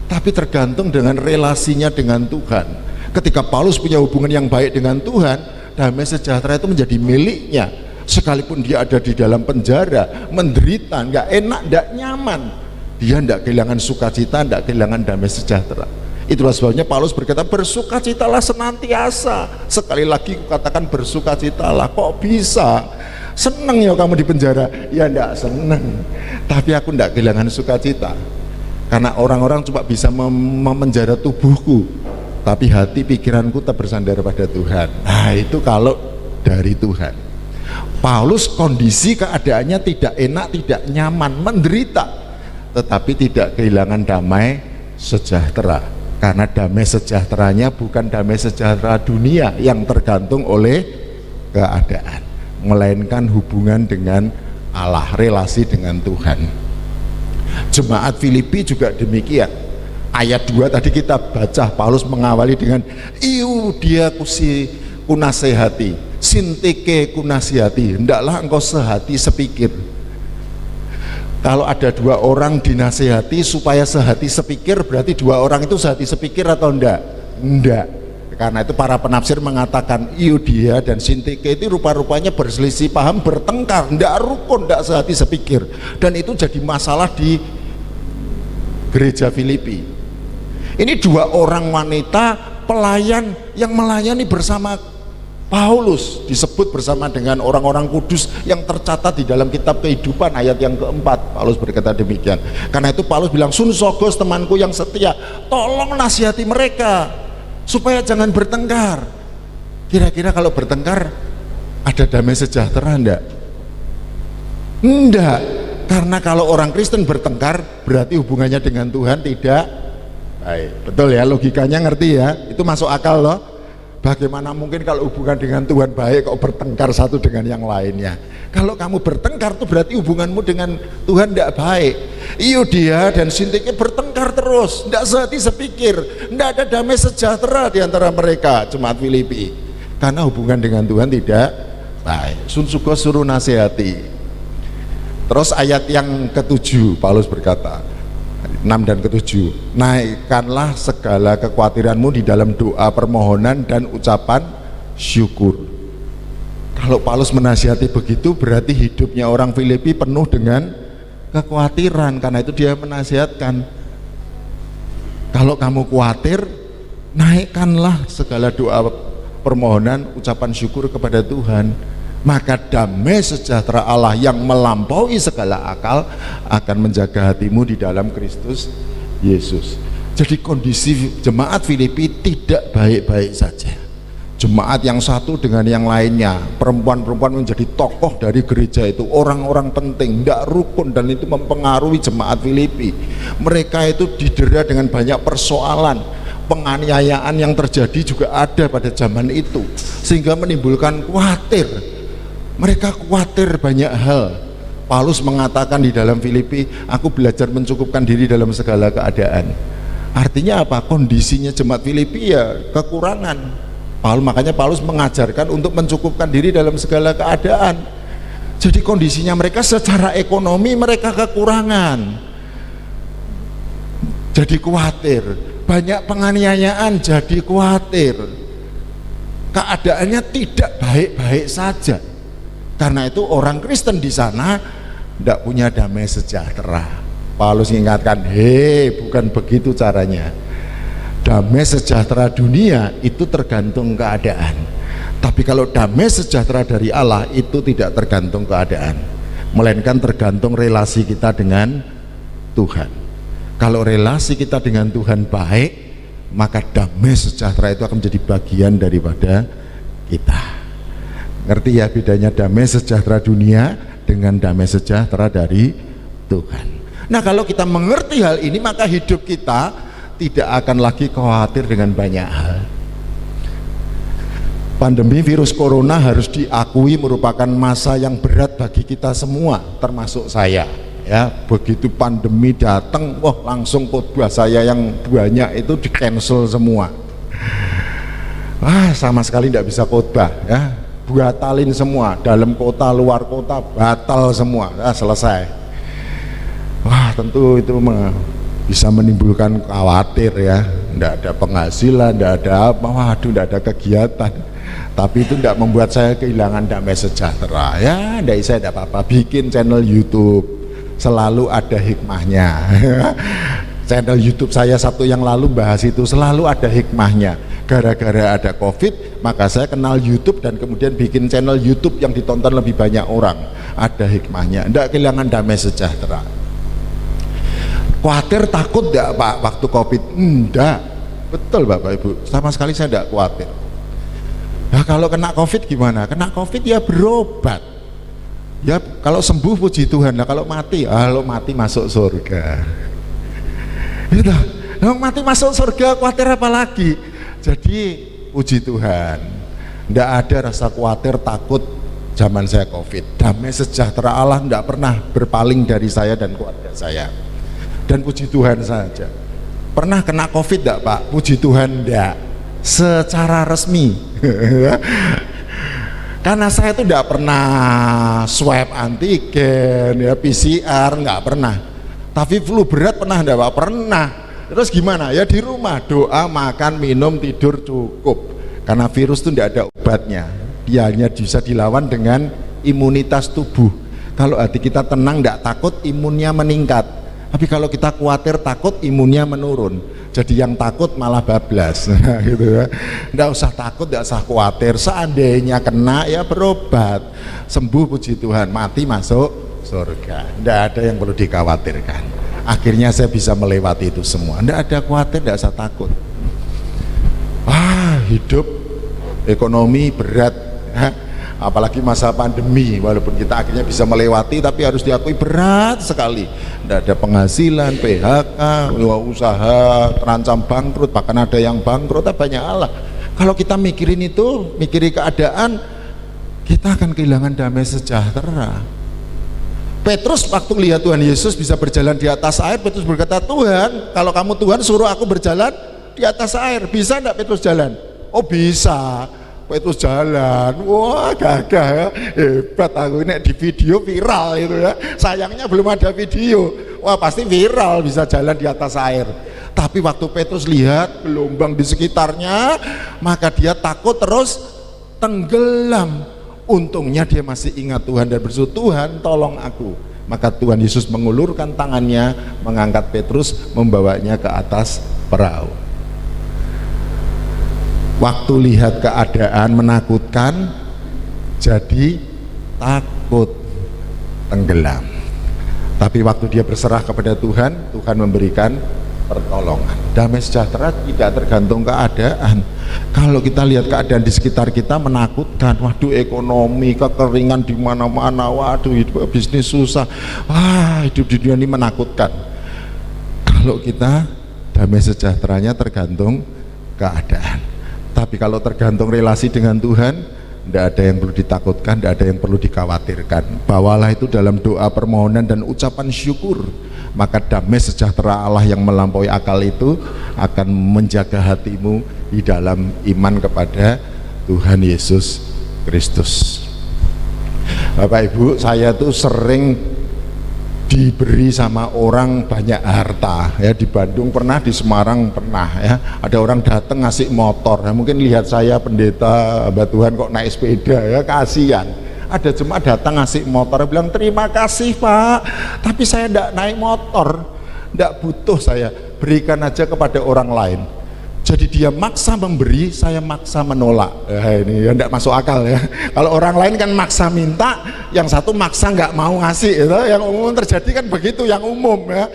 tapi tergantung dengan relasinya dengan Tuhan. Ketika Paulus punya hubungan yang baik dengan Tuhan, damai sejahtera itu menjadi miliknya, sekalipun dia ada di dalam penjara, menderita, enggak enak, enggak nyaman, dia tidak kehilangan sukacita, tidak kehilangan damai sejahtera. Itulah sebabnya Paulus berkata, bersukacitalah senantiasa. Sekali lagi katakan bersukacitalah. Kok bisa? Seneng ya kamu di penjara? Ya tidak seneng, tapi aku tidak kehilangan sukacita, karena orang-orang cuma bisa memenjara tubuhku, tapi hati pikiranku tetap bersandar pada Tuhan. Nah itu kalau dari Tuhan. Paulus kondisi keadaannya tidak enak, tidak nyaman, menderita, tetapi tidak kehilangan damai sejahtera, karena damai sejahteranya bukan damai sejahtera dunia yang tergantung oleh keadaan, melainkan hubungan dengan Allah, relasi dengan Tuhan. Jemaat Filipi juga demikian. Ayat 2 tadi kita baca, Paulus mengawali dengan dia kunasehati, sintike kunasihati, hendaklah engkau sehati sepikir. Kalau ada dua orang dinasehati supaya sehati sepikir, berarti dua orang itu sehati sepikir atau enggak? Enggak. Karena itu para penafsir mengatakan Yudia dan Sintike itu rupa-rupanya berselisih paham, bertengkar, tidak rukun, tidak sehati sepikir, dan itu jadi masalah di gereja Filipi. Ini dua orang wanita pelayan yang melayani bersama Paulus, disebut bersama dengan orang-orang kudus yang tercatat di dalam kitab kehidupan ayat yang keempat. Paulus berkata demikian. Karena itu Paulus bilang, Sunsogos temanku yang setia, tolong nasihati mereka supaya jangan bertengkar. Kira-kira kalau bertengkar ada damai sejahtera enggak? Enggak. Karena kalau orang Kristen bertengkar berarti hubungannya dengan Tuhan tidak baik. Betul ya, logikanya ngerti ya? Itu masuk akal loh. Bagaimana mungkin kalau hubungan dengan Tuhan baik kok bertengkar satu dengan yang lainnya? Kalau kamu bertengkar itu berarti hubunganmu dengan Tuhan tidak baik. Yudia dan Sintike bertengkar terus, tidak sehati sepikir, tidak ada damai sejahtera di antara mereka, jemaat Filipi, karena hubungan dengan Tuhan tidak baik. Sunsugos suruh nasihati. Terus ayat yang ke-7 Paulus berkata, 6 dan ke-7, naikkanlah segala kekhawatiranmu di dalam doa, permohonan dan ucapan syukur. Kalau Paulus menasihati begitu berarti hidupnya orang Filipi penuh dengan kekhawatiran. Karena itu dia menasihatkan, kalau kamu khawatir, naikkanlah segala doa, permohonan, ucapan syukur kepada Tuhan, maka damai sejahtera Allah yang melampaui segala akal akan menjaga hatimu di dalam Kristus Yesus. Jadi kondisi jemaat Filipi tidak baik-baik saja. Jemaat yang satu dengan yang lainnya, perempuan-perempuan menjadi tokoh dari gereja itu, orang-orang penting, tidak rukun, dan itu mempengaruhi jemaat Filipi. Mereka itu didera dengan banyak persoalan, penganiayaan yang terjadi juga ada pada zaman itu, sehingga menimbulkan khawatir. Mereka khawatir banyak hal. Paulus mengatakan di dalam Filipi, aku belajar mencukupkan diri dalam segala keadaan. Artinya apa? Kondisinya jemaat Filipi ya kekurangan. Makanya Paulus mengajarkan untuk mencukupkan diri dalam segala keadaan. Jadi kondisinya mereka secara ekonomi mereka kekurangan. Jadi khawatir. Banyak penganiayaan, jadi khawatir. Keadaannya tidak baik-baik saja. Karena itu orang Kristen di sana tidak punya damai sejahtera. Paulus mengingatkan, bukan begitu caranya. Damai sejahtera dunia itu tergantung keadaan. Tapi kalau damai sejahtera dari Allah itu tidak tergantung keadaan, melainkan tergantung relasi kita dengan Tuhan. Kalau relasi kita dengan Tuhan baik, maka damai sejahtera itu akan menjadi bagian daripada kita. Ngerti ya bedanya damai sejahtera dunia dengan damai sejahtera dari Tuhan. Nah, kalau kita mengerti hal ini, maka hidup kita tidak akan lagi khawatir dengan banyak hal. Pandemi virus corona harus diakui merupakan masa yang berat bagi kita semua, termasuk saya. Ya, begitu pandemi datang, langsung khotbah saya yang banyak itu di cancel semua. Sama sekali tidak bisa khotbah ya. Batalin semua, dalam kota, luar kota, batal semua, selesai. Tentu itu bisa menimbulkan khawatir ya, tidak ada penghasilan, tidak ada apa, tidak ada kegiatan. Tapi itu tidak membuat saya kehilangan damai sejahtera ya. Saya tidak apa-apa, bikin channel YouTube, selalu ada hikmahnya. Channel YouTube saya Sabtu yang lalu bahas itu, selalu ada hikmahnya. Gara-gara ada COVID, maka saya kenal YouTube dan kemudian bikin channel YouTube yang ditonton lebih banyak orang. Ada hikmahnya, tidak kehilangan damai sejahtera. Khawatir, takut tidak Pak waktu COVID? Enggak, betul Bapak Ibu, sama sekali saya tidak khawatir. Nah, kalau kena COVID gimana? Kena COVID ya berobat. Ya kalau sembuh puji Tuhan. Nah, kalau mati masuk surga. Gitu. Mati masuk surga, khawatir apa lagi? Jadi puji Tuhan, tidak ada rasa khawatir, takut zaman saya COVID. Damai sejahtera Allah tidak pernah berpaling dari saya dan keluarga saya. Dan puji Tuhan saja. Pernah kena COVID tidak Pak? Puji Tuhan tidak. Secara resmi. Karena saya itu tidak pernah swab antigen, ya PCR nggak pernah. Tapi flu berat pernah enggak Pak? Pernah. Terus gimana? Ya di rumah, doa, makan, minum, tidur cukup. Karena virus itu tidak ada obatnya. Dia hanya bisa dilawan dengan imunitas tubuh. Kalau hati kita tenang, tidak takut, imunnya meningkat. Tapi kalau kita khawatir, takut, imunnya menurun. Jadi yang takut malah bablas. Gitu ya. Tidak usah takut, tidak usah khawatir. Seandainya kena ya berobat, sembuh puji Tuhan, mati masuk surga. Tidak ada yang perlu dikhawatirkan. Akhirnya saya bisa melewati itu semua. Tidak ada khawatir, tidak usah takut. Wah, hidup ekonomi berat, apalagi masa pandemi. Walaupun kita akhirnya bisa melewati, tapi harus diakui berat sekali. Tidak ada penghasilan, PHK, usaha terancam bangkrut, bahkan ada yang bangkrut, banyak Allah. Kalau kita mikirin itu, mikirin keadaan, kita akan kehilangan damai sejahtera. Petrus waktu lihat Tuhan Yesus bisa berjalan di atas air, Petrus berkata, Tuhan, kalau kamu Tuhan suruh aku berjalan di atas air, bisa enggak Petrus jalan? Oh bisa. Petrus jalan, wah gagah ya, hebat aku ini di video viral itu ya. Sayangnya belum ada video, wah pasti viral bisa jalan di atas air. Tapi waktu Petrus lihat gelombang di sekitarnya, maka dia takut terus tenggelam. Untungnya dia masih ingat Tuhan dan berseru, Tuhan tolong aku. Maka Tuhan Yesus mengulurkan tangannya, mengangkat Petrus, membawanya ke atas perahu. Waktu lihat keadaan menakutkan, jadi takut tenggelam. Tapi waktu dia berserah kepada Tuhan, Tuhan memberikan pertolongan. Damai sejahtera tidak tergantung keadaan. Kalau kita lihat keadaan di sekitar kita menakutkan, waduh ekonomi, kekeringan di mana-mana, waduh hidup bisnis susah, wah hidup di dunia ini menakutkan. Kalau kita damai sejahteranya tergantung keadaan. Tapi kalau tergantung relasi dengan Tuhan, tidak ada yang perlu ditakutkan, tidak ada yang perlu dikhawatirkan. Bawalah itu dalam doa, permohonan dan ucapan syukur. Maka damai sejahtera Allah yang melampaui akal itu akan menjaga hatimu di dalam iman kepada Tuhan Yesus Kristus. Bapak Ibu, saya tuh sering diberi sama orang banyak harta ya. Di Bandung pernah, di Semarang pernah ya. Ada orang datang ngasih motor ya. Mungkin lihat saya pendeta hamba Tuhan kok naik sepeda ya, kasihan. Ada jemaat datang ngasih motor, bilang terima kasih Pak, tapi saya tidak naik motor, tidak butuh, saya berikan aja kepada orang lain. Jadi dia maksa memberi, saya maksa menolak. Ini ya tidak masuk akal ya. Kalau orang lain kan maksa minta, yang satu maksa nggak mau ngasih. Itu yang umum terjadi kan begitu, yang umum ya.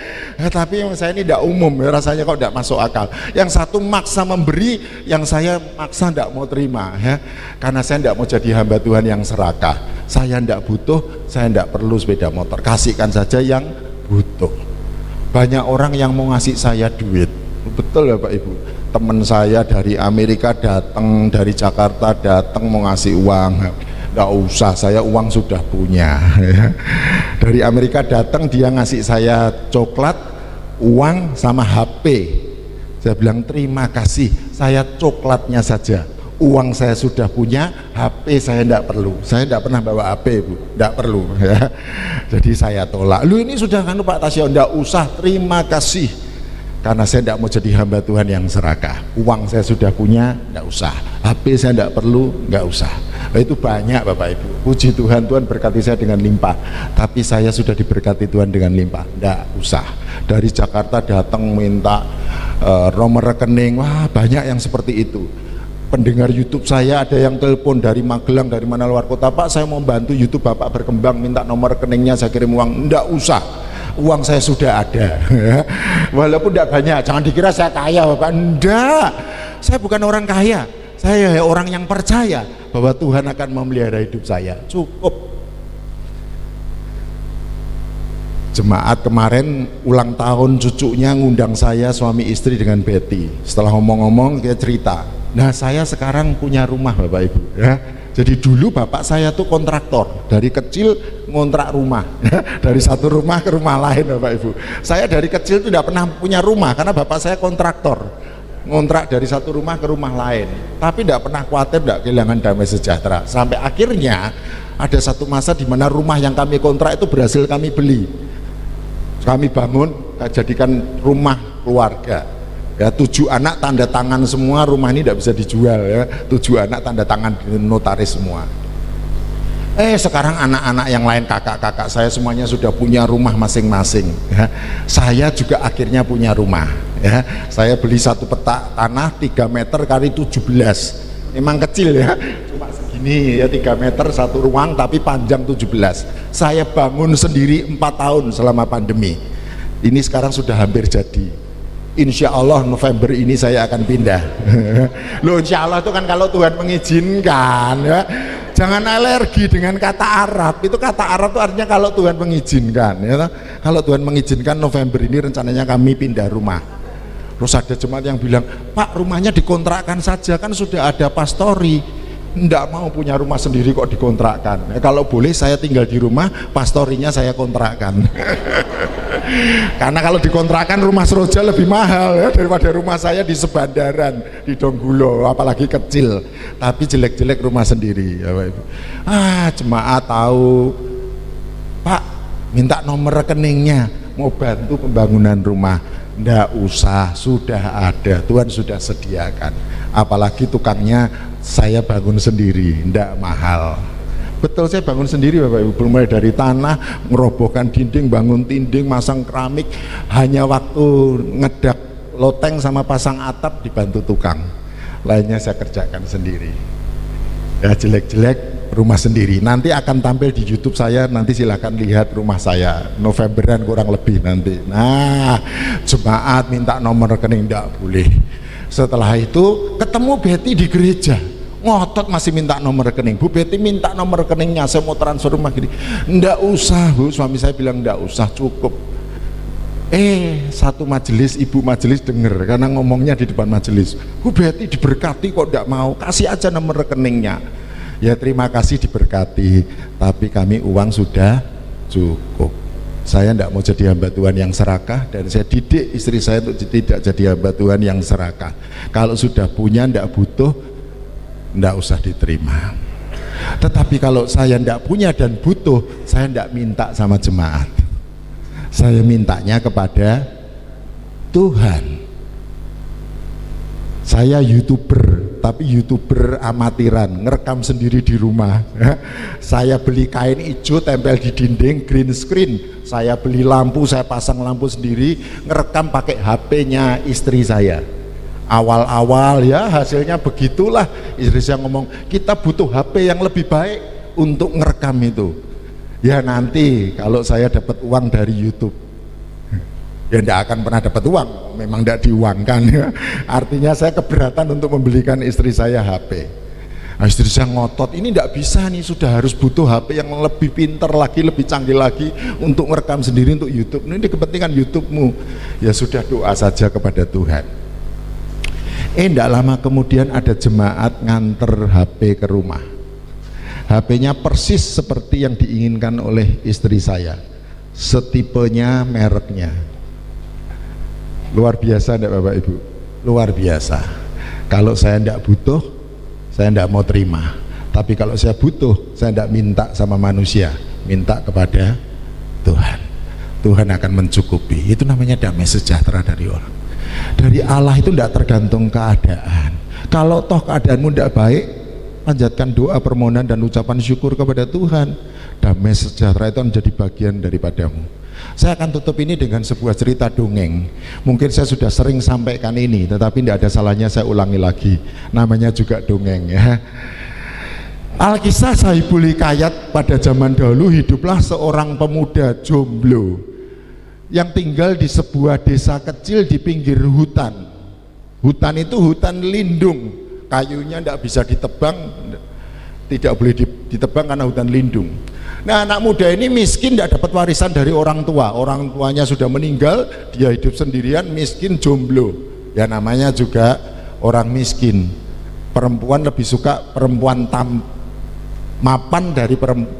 Tapi yang saya ini tidak umum ya, rasanya kok tidak masuk akal. Yang satu maksa memberi, yang saya maksa tidak mau terima ya. Karena saya tidak mau jadi hamba Tuhan yang serakah. Saya tidak butuh, saya tidak perlu sepeda motor. Kasihkan saja yang butuh. Banyak orang yang mau ngasih saya duit. Betul ya Pak Ibu. Teman saya dari Amerika datang, dari Jakarta datang mau ngasih uang. Nggak usah, saya uang sudah punya. Dari Amerika datang, dia ngasih saya coklat, uang sama HP. Saya bilang terima kasih, saya coklatnya saja, uang saya sudah punya, HP saya tidak perlu. Saya tidak pernah bawa HP Bu, tidak perlu ya. Jadi saya tolak. Lu ini sudah kan Pak Tasya, tidak usah, terima kasih. Karena saya tidak mau jadi hamba Tuhan yang serakah. Uang saya sudah punya, tidak usah. HP saya tidak perlu, nggak usah. Nah, itu banyak Bapak Ibu. Puji Tuhan, Tuhan berkati saya dengan limpah. Tapi saya sudah diberkati Tuhan dengan limpah, tidak usah. Dari Jakarta datang minta nomor rekening, wah banyak yang seperti itu. Pendengar YouTube saya ada yang telepon dari Magelang, dari mana luar kota, Pak saya mau bantu YouTube Bapak berkembang, minta nomor rekeningnya, saya kirim uang. Tidak usah, uang saya sudah ada. Walaupun tidak banyak, jangan dikira saya kaya Bapak. Enggak, saya bukan orang kaya, saya orang yang percaya bahwa Tuhan akan memelihara hidup saya. Cukup. Jemaat kemarin ulang tahun cucunya ngundang saya, suami istri dengan Betty. Setelah ngomong-ngomong dia cerita, nah saya sekarang punya rumah Bapak Ibu ya. Jadi dulu bapak saya tuh kontraktor, dari kecil ngontrak rumah dari satu rumah ke rumah lain Bapak Ibu. Saya dari kecil tuh tidak pernah punya rumah karena bapak saya kontraktor, ngontrak dari satu rumah ke rumah lain. Tapi tidak pernah khawatir, tidak kehilangan damai sejahtera. Sampai akhirnya ada satu masa di mana rumah yang kami kontrak itu berhasil kami beli. Kami bangun, jadikan rumah keluarga. Ya, 7 anak tanda tangan semua, rumah ini tidak bisa dijual ya. 7 anak tanda tangan di notaris semua. Sekarang anak-anak yang lain, kakak-kakak saya semuanya sudah punya rumah masing-masing ya. Saya juga akhirnya punya rumah ya. Saya beli satu petak tanah 3 meter kali 17. Memang kecil ya, cuma segini ya, 3 meter satu ruang tapi panjang 17. Saya bangun sendiri 4 tahun selama pandemi. Ini sekarang sudah hampir jadi. Insya Allah November ini saya akan pindah. Loh, insya Allah itu kan kalau Tuhan mengizinkan ya. Jangan alergi dengan kata Arab. Itu kata Arab itu artinya kalau Tuhan mengizinkan ya. Kalau Tuhan mengizinkan November ini rencananya kami pindah rumah. Terus ada jemaat yang bilang, Pak, rumahnya dikontrakkan saja, kan sudah ada pastori. Enggak mau punya rumah sendiri kok dikontrakkan. Kalau boleh saya tinggal di rumah, pastorinya saya kontrakkan. Karena kalau dikontrakkan rumah Seroja lebih mahal ya daripada rumah saya di Sebandaran, di Donggulo, apalagi kecil. Tapi jelek-jelek rumah sendiri ya, Pak Ibu. Jemaat tahu, Pak, minta nomor rekeningnya, mau bantu pembangunan rumah. Nggak usah, sudah ada, Tuhan sudah sediakan. Apalagi tukangnya saya bangun sendiri, nggak mahal. Betul, saya bangun sendiri Bapak Ibu, mulai dari tanah, merobohkan dinding, bangun dinding, masang keramik. Hanya waktu ngedak loteng sama pasang atap dibantu tukang, lainnya saya kerjakan sendiri. Ya, jelek-jelek rumah sendiri. Nanti akan tampil di YouTube saya, nanti silahkan lihat rumah saya Novemberan kurang lebih nanti. Nah, jemaat minta nomor rekening enggak boleh. Setelah itu ketemu Betty di gereja, ngotot masih minta nomor rekening. Bu Betty minta nomor rekeningnya, saya mau transfer rumah gini. Enggak usah Bu, suami saya bilang enggak usah, cukup. Satu majelis, ibu majelis denger karena ngomongnya di depan majelis, Bu Betty diberkati kok enggak mau, kasih aja nomor rekeningnya. Ya terima kasih diberkati, tapi kami uang sudah cukup. Saya tidak mau jadi hamba Tuhan yang serakah, dan saya didik istri saya untuk tidak jadi hamba Tuhan yang serakah. Kalau sudah punya tidak butuh, tidak usah diterima. Tetapi kalau saya tidak punya dan butuh, saya tidak minta sama jemaat, saya mintanya kepada Tuhan. Saya YouTuber, tapi YouTuber amatiran, ngerekam sendiri di rumah. Saya beli kain hijau tempel di dinding, green screen. Saya beli lampu, saya pasang lampu sendiri, ngerekam pakai HP-nya istri saya. Awal-awal ya hasilnya begitulah. Istri saya ngomong, kita butuh HP yang lebih baik untuk ngerekam itu. Ya nanti kalau saya dapat uang dari YouTube, ya tidak akan pernah dapat uang, memang tidak diuangkan ya. Artinya saya keberatan untuk membelikan istri saya HP. Nah, istri saya ngotot, ini tidak bisa nih, sudah harus butuh HP yang lebih pintar lagi, lebih canggih lagi untuk merekam sendiri untuk YouTube. Ini kepentingan YouTube-mu. Ya sudah, doa saja kepada Tuhan. Tidak lama kemudian ada jemaat nganter HP ke rumah. HP-nya persis seperti yang diinginkan oleh istri saya, setipenya, mereknya. Luar biasa enggak Bapak Ibu? Luar biasa. Kalau saya enggak butuh, saya enggak mau terima. Tapi kalau saya butuh, saya enggak minta sama manusia, minta kepada Tuhan. Tuhan akan mencukupi. Itu namanya damai sejahtera dari orang. Dari Allah itu enggak tergantung keadaan. Kalau toh keadaanmu enggak baik, panjatkan doa, permohonan dan ucapan syukur kepada Tuhan. Damai sejahtera itu menjadi bagian daripadamu. Saya akan tutup ini dengan sebuah cerita dongeng. Mungkin saya sudah sering sampaikan ini, tetapi tidak ada salahnya saya ulangi lagi. Namanya juga dongeng ya. Alkisah Sahibul Hikayat, pada zaman dahulu hiduplah seorang pemuda jomblo yang tinggal di sebuah desa kecil di pinggir hutan. Hutan itu hutan lindung, kayunya tidak bisa ditebang, tidak boleh ditebang karena hutan lindung. Nah, anak muda ini miskin, tidak dapat warisan dari orang tua. Orang tuanya sudah meninggal, dia hidup sendirian, miskin, jomblo. Ya namanya juga orang miskin. Perempuan lebih suka perempuan mapan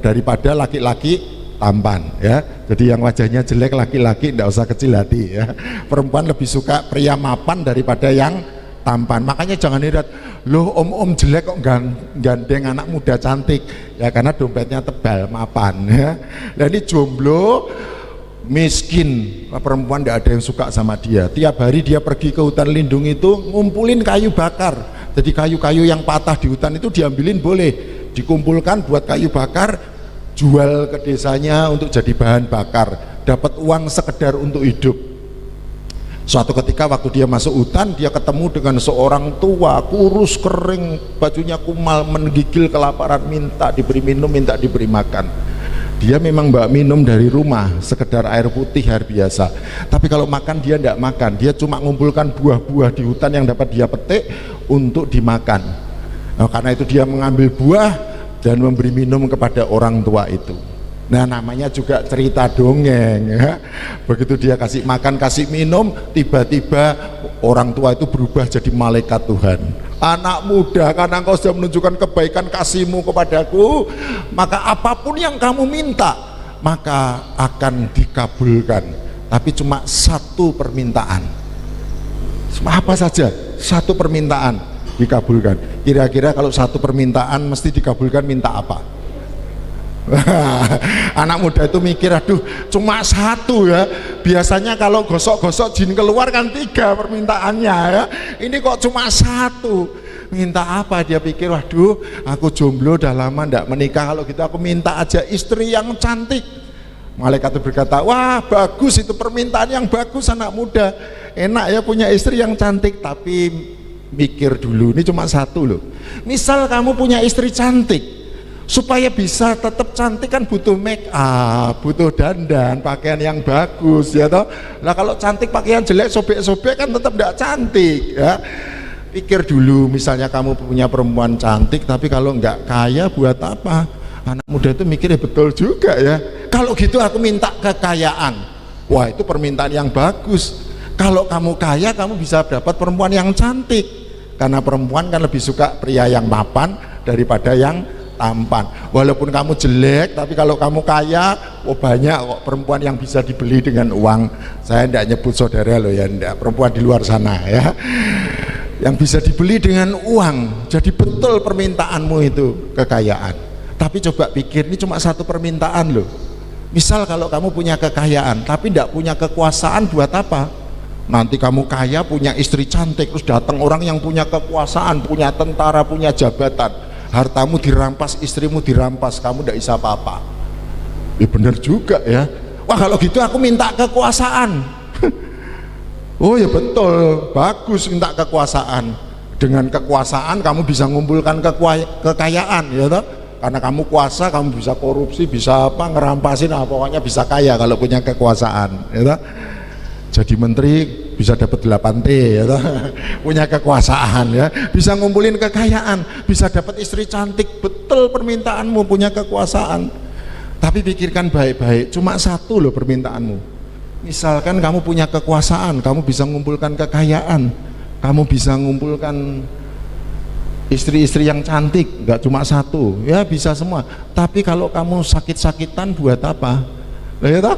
daripada laki-laki tampan ya. Jadi yang wajahnya jelek laki-laki, tidak usah kecil hati ya. Perempuan lebih suka pria mapan daripada yang tampan. Makanya jangan lihat, loh om jelek kok gandeng anak muda cantik, ya karena dompetnya tebal, mapan ya. Nah ini jomblo, miskin, perempuan tidak ada yang suka sama dia. Tiap hari dia pergi ke hutan lindung itu ngumpulin kayu bakar. Jadi kayu-kayu yang patah di hutan itu diambilin boleh, dikumpulkan buat kayu bakar, jual ke desanya untuk jadi bahan bakar, dapat uang sekedar untuk hidup. Suatu ketika waktu dia masuk hutan, dia ketemu dengan seorang tua, kurus kering, bajunya kumal, menggigil kelaparan, minta diberi minum, minta diberi makan. Dia memang bawa minum dari rumah, sekedar air putih, air biasa. Tapi kalau makan dia tidak makan, dia cuma ngumpulkan buah-buah di hutan yang dapat dia petik untuk dimakan. Nah, karena itu dia mengambil buah dan memberi minum kepada orang tua itu. Nah, namanya juga cerita dongeng ya. Begitu dia kasih makan, kasih minum, tiba-tiba orang tua itu berubah jadi malaikat Tuhan. Anak muda, karena engkau sudah menunjukkan kebaikan kasih-Mu kepadaku, maka apapun yang kamu minta maka akan dikabulkan. Tapi cuma satu permintaan. Apa saja? Satu permintaan dikabulkan. Kira-kira kalau satu permintaan mesti dikabulkan, minta apa? Anak muda itu mikir, aduh cuma satu ya. Biasanya kalau gosok-gosok jin keluar kan 3 permintaannya ya. Ini kok cuma satu. Minta apa? Dia pikir, waduh aku jomblo udah lama ndak menikah, kalau gitu aku minta aja istri yang cantik. Malaikat itu berkata, wah bagus, itu permintaan yang bagus anak muda, enak ya punya istri yang cantik. Tapi mikir dulu, ini cuma satu loh. Misal kamu punya istri cantik, supaya bisa tetap cantik kan butuh make up, butuh dandan, pakaian yang bagus ya toh. Nah kalau cantik pakaian jelek, sobek-sobek kan tetap tidak cantik ya. Pikir dulu, misalnya kamu punya perempuan cantik tapi kalau nggak kaya buat apa? Anak muda itu mikirnya betul juga ya. Kalau gitu aku minta kekayaan. Wah, itu permintaan yang bagus. Kalau kamu kaya, kamu bisa dapat perempuan yang cantik, karena perempuan kan lebih suka pria yang mapan daripada yang tampan. Walaupun kamu jelek, tapi kalau kamu kaya, oh banyak kok perempuan yang bisa dibeli dengan uang. Saya tidak nyebut saudara loh ya, enggak, perempuan di luar sana ya, yang bisa dibeli dengan uang. Jadi betul permintaanmu itu kekayaan. Tapi coba pikir, ini cuma satu permintaan loh. Misal kalau kamu punya kekayaan tapi tidak punya kekuasaan, buat apa? Nanti kamu kaya, punya istri cantik, terus datang orang yang punya kekuasaan, punya tentara, punya jabatan, hartamu dirampas, istrimu dirampas, kamu tidak bisa apa-apa. Ya benar juga ya. Wah kalau gitu aku minta kekuasaan. Oh ya betul, bagus minta kekuasaan. Dengan kekuasaan kamu bisa mengumpulkan kekayaan ya toh? Karena kamu kuasa, kamu bisa korupsi, bisa apa, ngerampasin, pokoknya bisa kaya kalau punya kekuasaan ya toh? Jadi menteri bisa dapat 8T ya toh? Punya kekuasaan ya, bisa ngumpulin kekayaan, bisa dapat istri cantik, betul permintaanmu, punya kekuasaan. Tapi pikirkan baik-baik, cuma satu loh permintaanmu. Misalkan kamu punya kekuasaan, kamu bisa mengumpulkan kekayaan, kamu bisa mengumpulkan istri-istri yang cantik, nggak cuma satu ya, bisa semua. Tapi kalau kamu sakit-sakitan buat apa? Ya toh?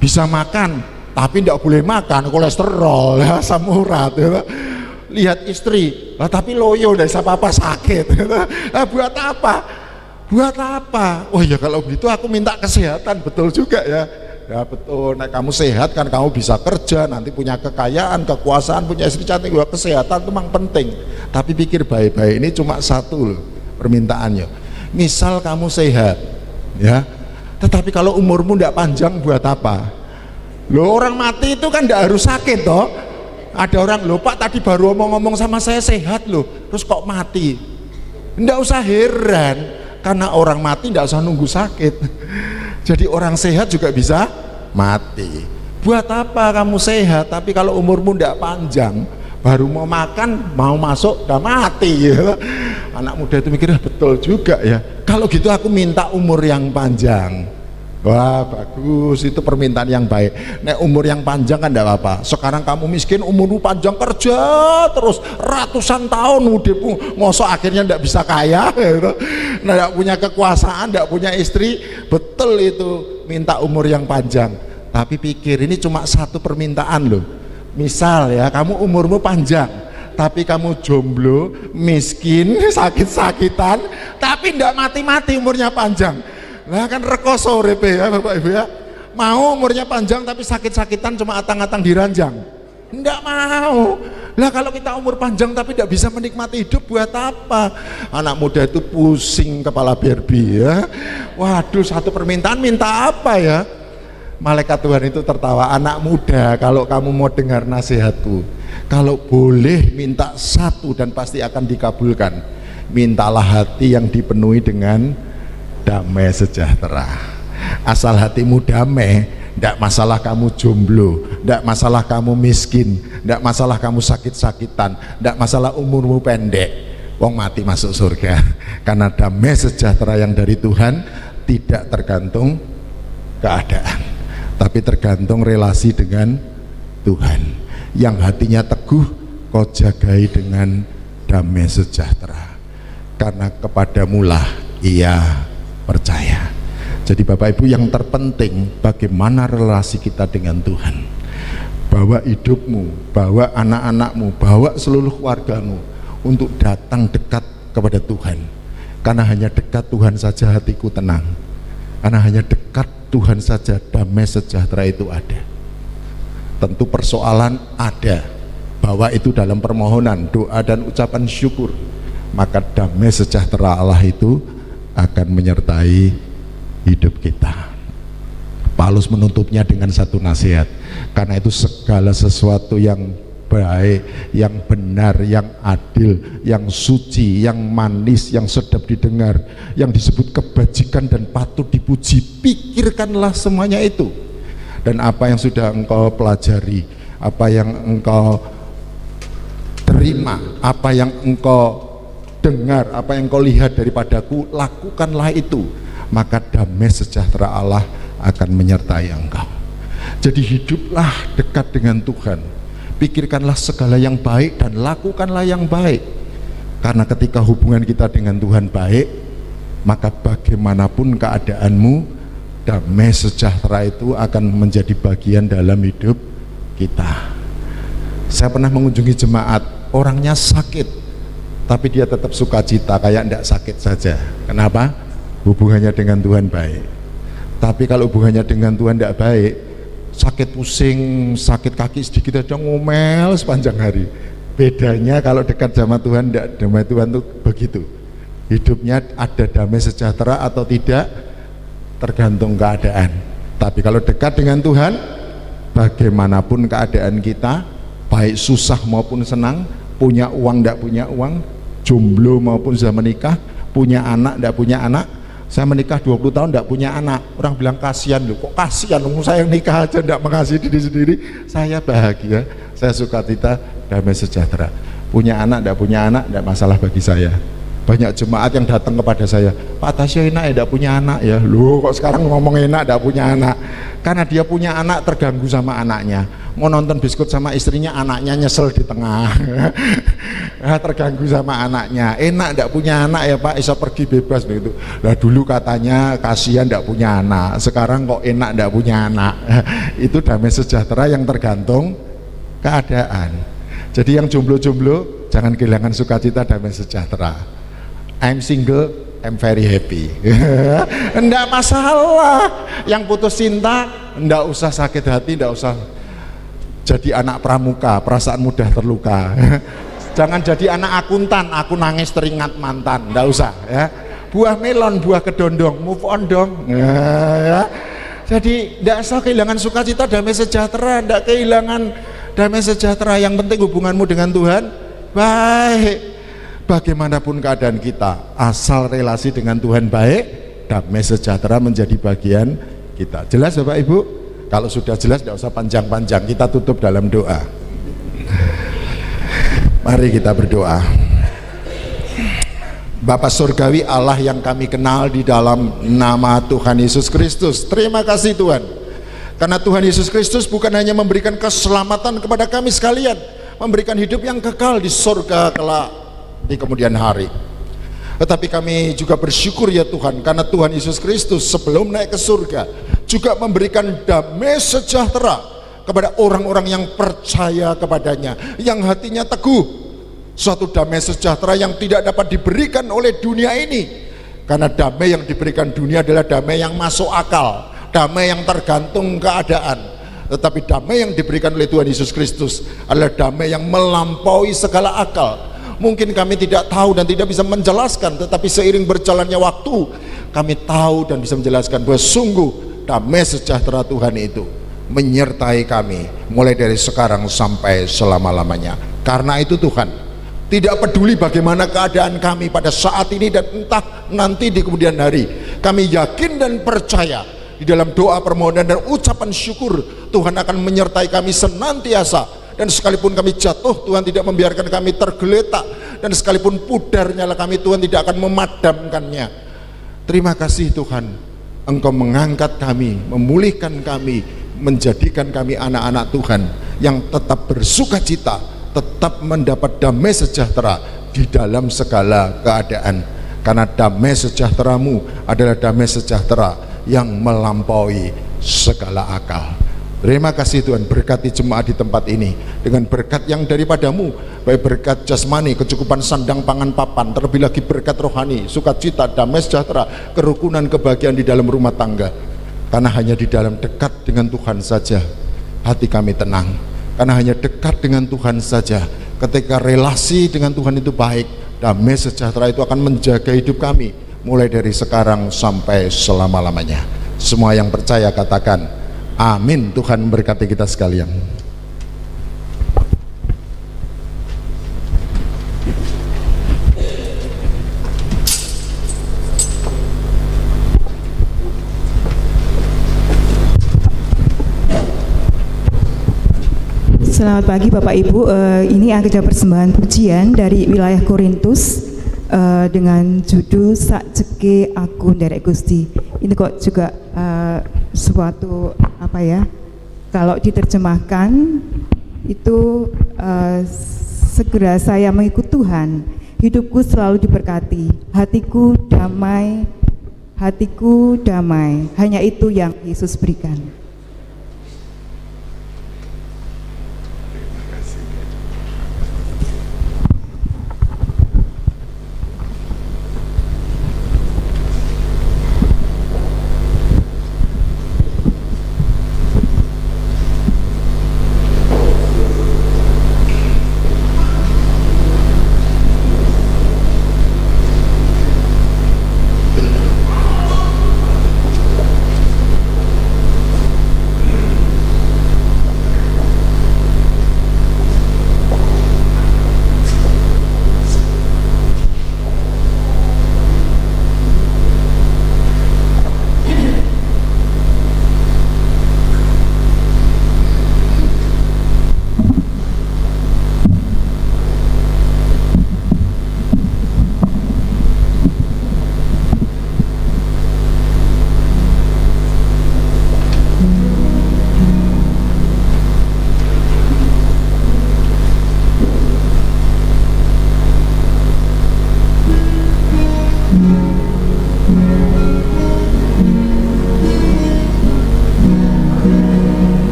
Bisa makan tapi tidak boleh makan, kolesterol ya, asam urat ya. Lihat istri, tapi loyo dari apa-apa sakit ya. Buat apa? Buat apa? Oh ya kalau gitu aku minta kesehatan, betul juga ya. Ya betul, nah kamu sehat kan kamu bisa kerja, nanti punya kekayaan, kekuasaan, punya istri cantik, buat kesehatan itu memang penting. Tapi pikir baik-baik, ini cuma satu loh permintaannya. Misal kamu sehat ya, tetapi kalau umurmu tidak panjang, buat apa? Loh orang mati itu kan tidak harus sakit toh. Ada orang, loh Pak tadi baru ngomong sama saya sehat loh, terus kok mati? Tidak usah heran, karena orang mati tidak usah nunggu sakit. Jadi orang sehat juga bisa mati. Buat apa kamu sehat tapi kalau umurmu tidak panjang, baru mau makan, mau masuk udah mati ya. Anak muda itu mikirnya betul juga ya. Kalau gitu aku minta umur yang panjang. Wah bagus, itu permintaan yang baik. Nek umur yang panjang kan tidak apa-apa. Sekarang kamu miskin, umurmu panjang, kerja terus ratusan tahun udipmu, ngosok akhirnya tidak bisa kaya gitu. Nah, tidak punya kekuasaan, tidak punya istri, betul itu minta umur yang panjang. Tapi pikir, ini cuma satu permintaan loh. Misal ya, kamu umurmu panjang tapi kamu jomblo, miskin, sakit-sakitan, tapi tidak mati-mati, umurnya panjang. Lah kan rekoso repe ya Bapak Ibu ya. Mau umurnya panjang tapi sakit-sakitan cuma atang-atang diranjang? Enggak mau. Lah kalau kita umur panjang tapi tidak bisa menikmati hidup, buat apa? Anak muda itu pusing kepala Barbie ya. Waduh, satu permintaan minta apa ya? Malaikat Tuhan itu tertawa, anak muda, kalau kamu mau dengar nasihatku, kalau boleh minta satu dan pasti akan dikabulkan, mintalah hati yang dipenuhi dengan damai sejahtera. Asal hatimu damai, tidak masalah kamu jomblo, tidak masalah kamu miskin, tidak masalah kamu sakit-sakitan, tidak masalah umurmu pendek, wong mati masuk surga. Karena damai sejahtera yang dari Tuhan tidak tergantung keadaan, tapi tergantung relasi dengan Tuhan. Yang hatinya teguh kau jagai dengan damai sejahtera, karena kepadamulah ia percaya. Jadi Bapak Ibu, yang terpenting bagaimana relasi kita dengan Tuhan. Bawa hidupmu, bawa anak-anakmu, bawa seluruh keluargamu untuk datang dekat kepada Tuhan. Karena hanya dekat Tuhan saja hatiku tenang. Karena hanya dekat Tuhan saja damai sejahtera itu ada. Tentu persoalan ada, bawa itu dalam permohonan, doa dan ucapan syukur, maka damai sejahtera Allah itu akan menyertai hidup kita. Paulus menutupnya dengan satu nasihat, karena itu segala sesuatu yang baik, yang benar, yang adil, yang suci, yang manis, yang sedap didengar, yang disebut kebajikan dan patut dipuji, pikirkanlah semuanya itu. Dan apa yang sudah engkau pelajari, apa yang engkau terima, apa yang engkau dengar, apa yang engkau lihat daripadaku, lakukanlah itu, maka damai sejahtera Allah akan menyertai engkau. Jadi hiduplah dekat dengan Tuhan, pikirkanlah segala yang baik dan lakukanlah yang baik. Karena ketika hubungan kita dengan Tuhan baik, maka bagaimanapun keadaanmu, damai sejahtera itu akan menjadi bagian dalam hidup kita. Saya pernah mengunjungi jemaat, orangnya sakit tapi dia tetap sukacita kayak tidak sakit saja. Kenapa? Hubungannya dengan Tuhan baik. Tapi kalau hubungannya dengan Tuhan tidak baik, sakit pusing, sakit kaki sedikit aja ngomel sepanjang hari. Bedanya kalau dekat sama Tuhan, tidak, damai Tuhan itu begitu. Hidupnya ada damai sejahtera atau tidak tergantung keadaan. Tapi kalau dekat dengan Tuhan, bagaimanapun keadaan kita, baik susah maupun senang, punya uang tidak punya uang, jomblo maupun sudah menikah, punya anak tidak punya anak. Saya menikah 20 tahun tidak punya anak, orang bilang kasihan. Loh, kok kasihan? Saya nikah aja tidak mengasihi diri sendiri. Saya bahagia, saya sukacita, damai sejahtera. Punya anak tidak punya anak tidak masalah bagi saya. Banyak jemaat yang datang kepada saya, Pak Tasya enak ya tidak punya anak ya. Loh, kok sekarang ngomong enak tidak punya anak? Karena dia punya anak terganggu sama anaknya, mau nonton biskuit sama istrinya, anaknya nyesel di tengah. Terganggu sama anaknya. Enak tidak punya anak ya Pak, bisa pergi bebas begitu. Lah dulu katanya kasihan tidak punya anak, sekarang kok enak tidak punya anak. Itu damai sejahtera yang tergantung keadaan. Jadi yang jomblo-jomblo jangan kehilangan sukacita, damai sejahtera. I'm single, I'm very happy. Enggak masalah. Yang putus cinta enggak usah sakit hati, enggak usah jadi anak pramuka, perasaan mudah terluka. Jangan jadi anak akuntan, aku nangis teringat mantan, enggak usah ya. Buah melon, buah kedondong, move on dong. Ya. Jadi enggak usah kehilangan sukacita, damai sejahtera, enggak kehilangan damai sejahtera. Yang penting hubunganmu dengan Tuhan baik. Bagaimanapun keadaan kita, asal relasi dengan Tuhan baik, damai sejahtera menjadi bagian kita. Jelas Bapak Ibu? Kalau sudah jelas tidak usah panjang-panjang, kita tutup dalam doa. Mari kita berdoa. Bapa Surgawi, Allah yang kami kenal di dalam nama Tuhan Yesus Kristus, terima kasih Tuhan, karena Tuhan Yesus Kristus bukan hanya memberikan keselamatan kepada kami sekalian, memberikan hidup yang kekal di surga kelak di kemudian hari. Tetapi kami juga bersyukur ya Tuhan, karena Tuhan Yesus Kristus sebelum naik ke surga juga memberikan damai sejahtera kepada orang-orang yang percaya kepadanya, yang hatinya teguh. Suatu damai sejahtera yang tidak dapat diberikan oleh dunia ini, karena damai yang diberikan dunia adalah damai yang masuk akal, damai yang tergantung keadaan, tetapi damai yang diberikan oleh Tuhan Yesus Kristus adalah damai yang melampaui segala akal. Mungkin kami tidak tahu dan tidak bisa menjelaskan, tetapi seiring berjalannya waktu kami tahu dan bisa menjelaskan bahwa sungguh damai sejahtera Tuhan itu menyertai kami mulai dari sekarang sampai selama-lamanya. Karena itu Tuhan tidak peduli bagaimana keadaan kami pada saat ini dan entah nanti di kemudian hari, kami yakin dan percaya di dalam doa permohonan dan ucapan syukur Tuhan akan menyertai kami senantiasa. Dan sekalipun kami jatuh, Tuhan tidak membiarkan kami tergeletak, dan sekalipun pudar nyala kami, Tuhan tidak akan memadamkannya. Terima kasih Tuhan, Engkau mengangkat kami, memulihkan kami, menjadikan kami anak-anak Tuhan yang tetap bersuka cita, tetap mendapat damai sejahtera di dalam segala keadaan. Karena damai sejahtera-Mu adalah damai sejahtera yang melampaui segala akal. Terima kasih Tuhan, berkati jemaat di tempat ini dengan berkat yang daripadamu, baik berkat jasmani, kecukupan sandang pangan papan, terlebih lagi berkat rohani, sukacita, damai sejahtera, kerukunan, kebahagiaan di dalam rumah tangga. Karena hanya di dalam dekat dengan Tuhan saja hati kami tenang. Karena hanya dekat dengan Tuhan saja, ketika relasi dengan Tuhan itu baik, damai sejahtera itu akan menjaga hidup kami mulai dari sekarang sampai selama-lamanya. Semua yang percaya katakan amin. Tuhan memberkati kita sekalian. Selamat pagi Bapak Ibu, ini agenda persembahan pujian dari wilayah Korintus dengan judul Sak Jeke Aku Nderek Gusti. Ini kok juga suatu apa ya, kalau diterjemahkan itu segera saya mengikut Tuhan, hidupku selalu diberkati, hatiku damai, hanya itu yang Yesus berikan.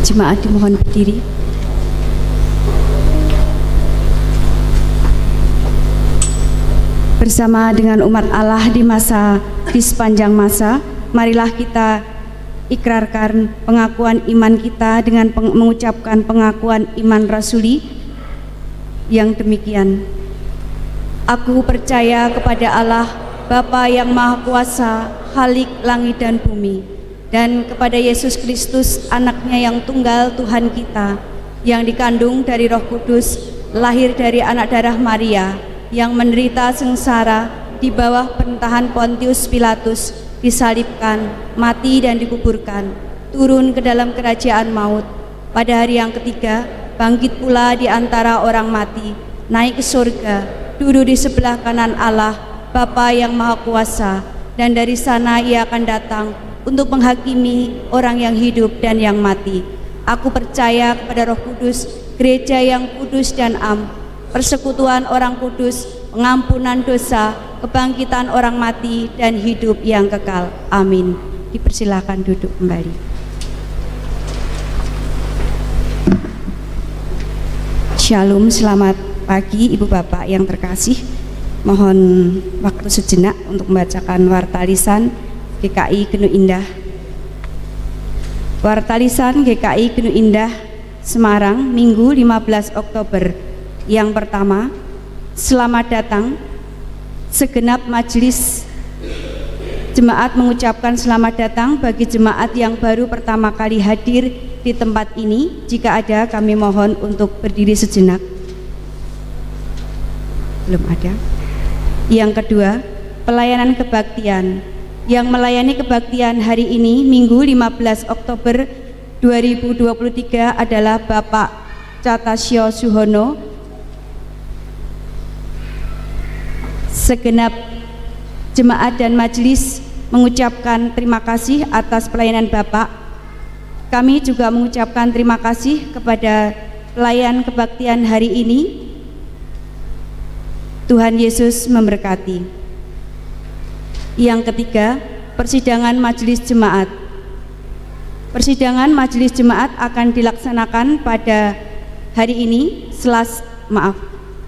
Jemaat dimohon berdiri. Bersama dengan umat Allah di sepanjang masa, marilah kita ikrarkan pengakuan iman kita dengan mengucapkan pengakuan iman rasuli yang demikian. Aku percaya kepada Allah, Bapa yang Maha Kuasa, Khalik langit dan bumi, dan kepada Yesus Kristus, anaknya yang tunggal Tuhan kita, yang dikandung dari Roh Kudus, lahir dari anak darah Maria, yang menderita sengsara di bawah pemerintahan Pontius Pilatus, disalibkan, mati dan dikuburkan, turun ke dalam kerajaan maut, pada hari yang ketiga bangkit pula di antara orang mati, naik ke surga, duduk di sebelah kanan Allah, Bapa yang Maha Kuasa, dan dari sana Ia akan datang untuk menghakimi orang yang hidup dan yang mati. Aku percaya kepada Roh Kudus, gereja yang kudus dan am, persekutuan orang kudus, pengampunan dosa, kebangkitan orang mati, dan hidup yang kekal. Amin. Dipersilakan duduk kembali. Shalom, selamat pagi Ibu Bapak yang terkasih. Mohon waktu sejenak untuk membacakan warta lisan GKI Genu Indah. Warta lisan GKI Genu Indah Semarang, Minggu 15 Oktober. Yang pertama, selamat datang. Segenap majelis jemaat mengucapkan selamat datang bagi jemaat yang baru pertama kali hadir di tempat ini. Jika ada, kami mohon untuk berdiri sejenak. Belum ada. Yang kedua, pelayanan kebaktian. Yang melayani kebaktian hari ini, Minggu 15 Oktober 2023 adalah Bapak Catasio Suhono. Segenap jemaat dan majelis mengucapkan terima kasih atas pelayanan Bapak. Kami juga mengucapkan terima kasih kepada pelayan kebaktian hari ini. Tuhan Yesus memberkati. Yang ketiga, persidangan majelis jemaat. Persidangan majelis jemaat akan dilaksanakan pada hari ini,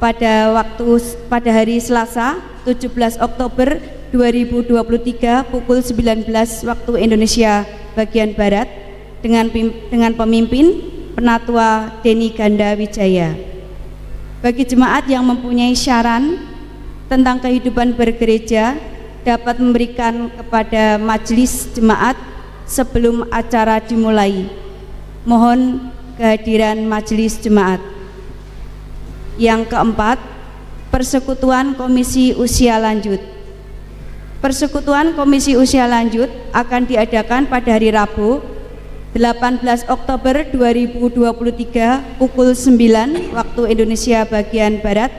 pada hari Selasa 17 Oktober 2023 pukul 19 waktu Indonesia bagian Barat dengan pemimpin Penatua Deni Ganda Wijaya. Bagi jemaat yang mempunyai saran tentang kehidupan bergereja, dapat memberikan kepada majelis jemaat sebelum acara dimulai. Mohon kehadiran majelis jemaat. Yang keempat, persekutuan komisi usia lanjut. Persekutuan komisi usia lanjut akan diadakan pada hari Rabu 18 Oktober 2023 pukul 9 waktu Indonesia bagian Barat.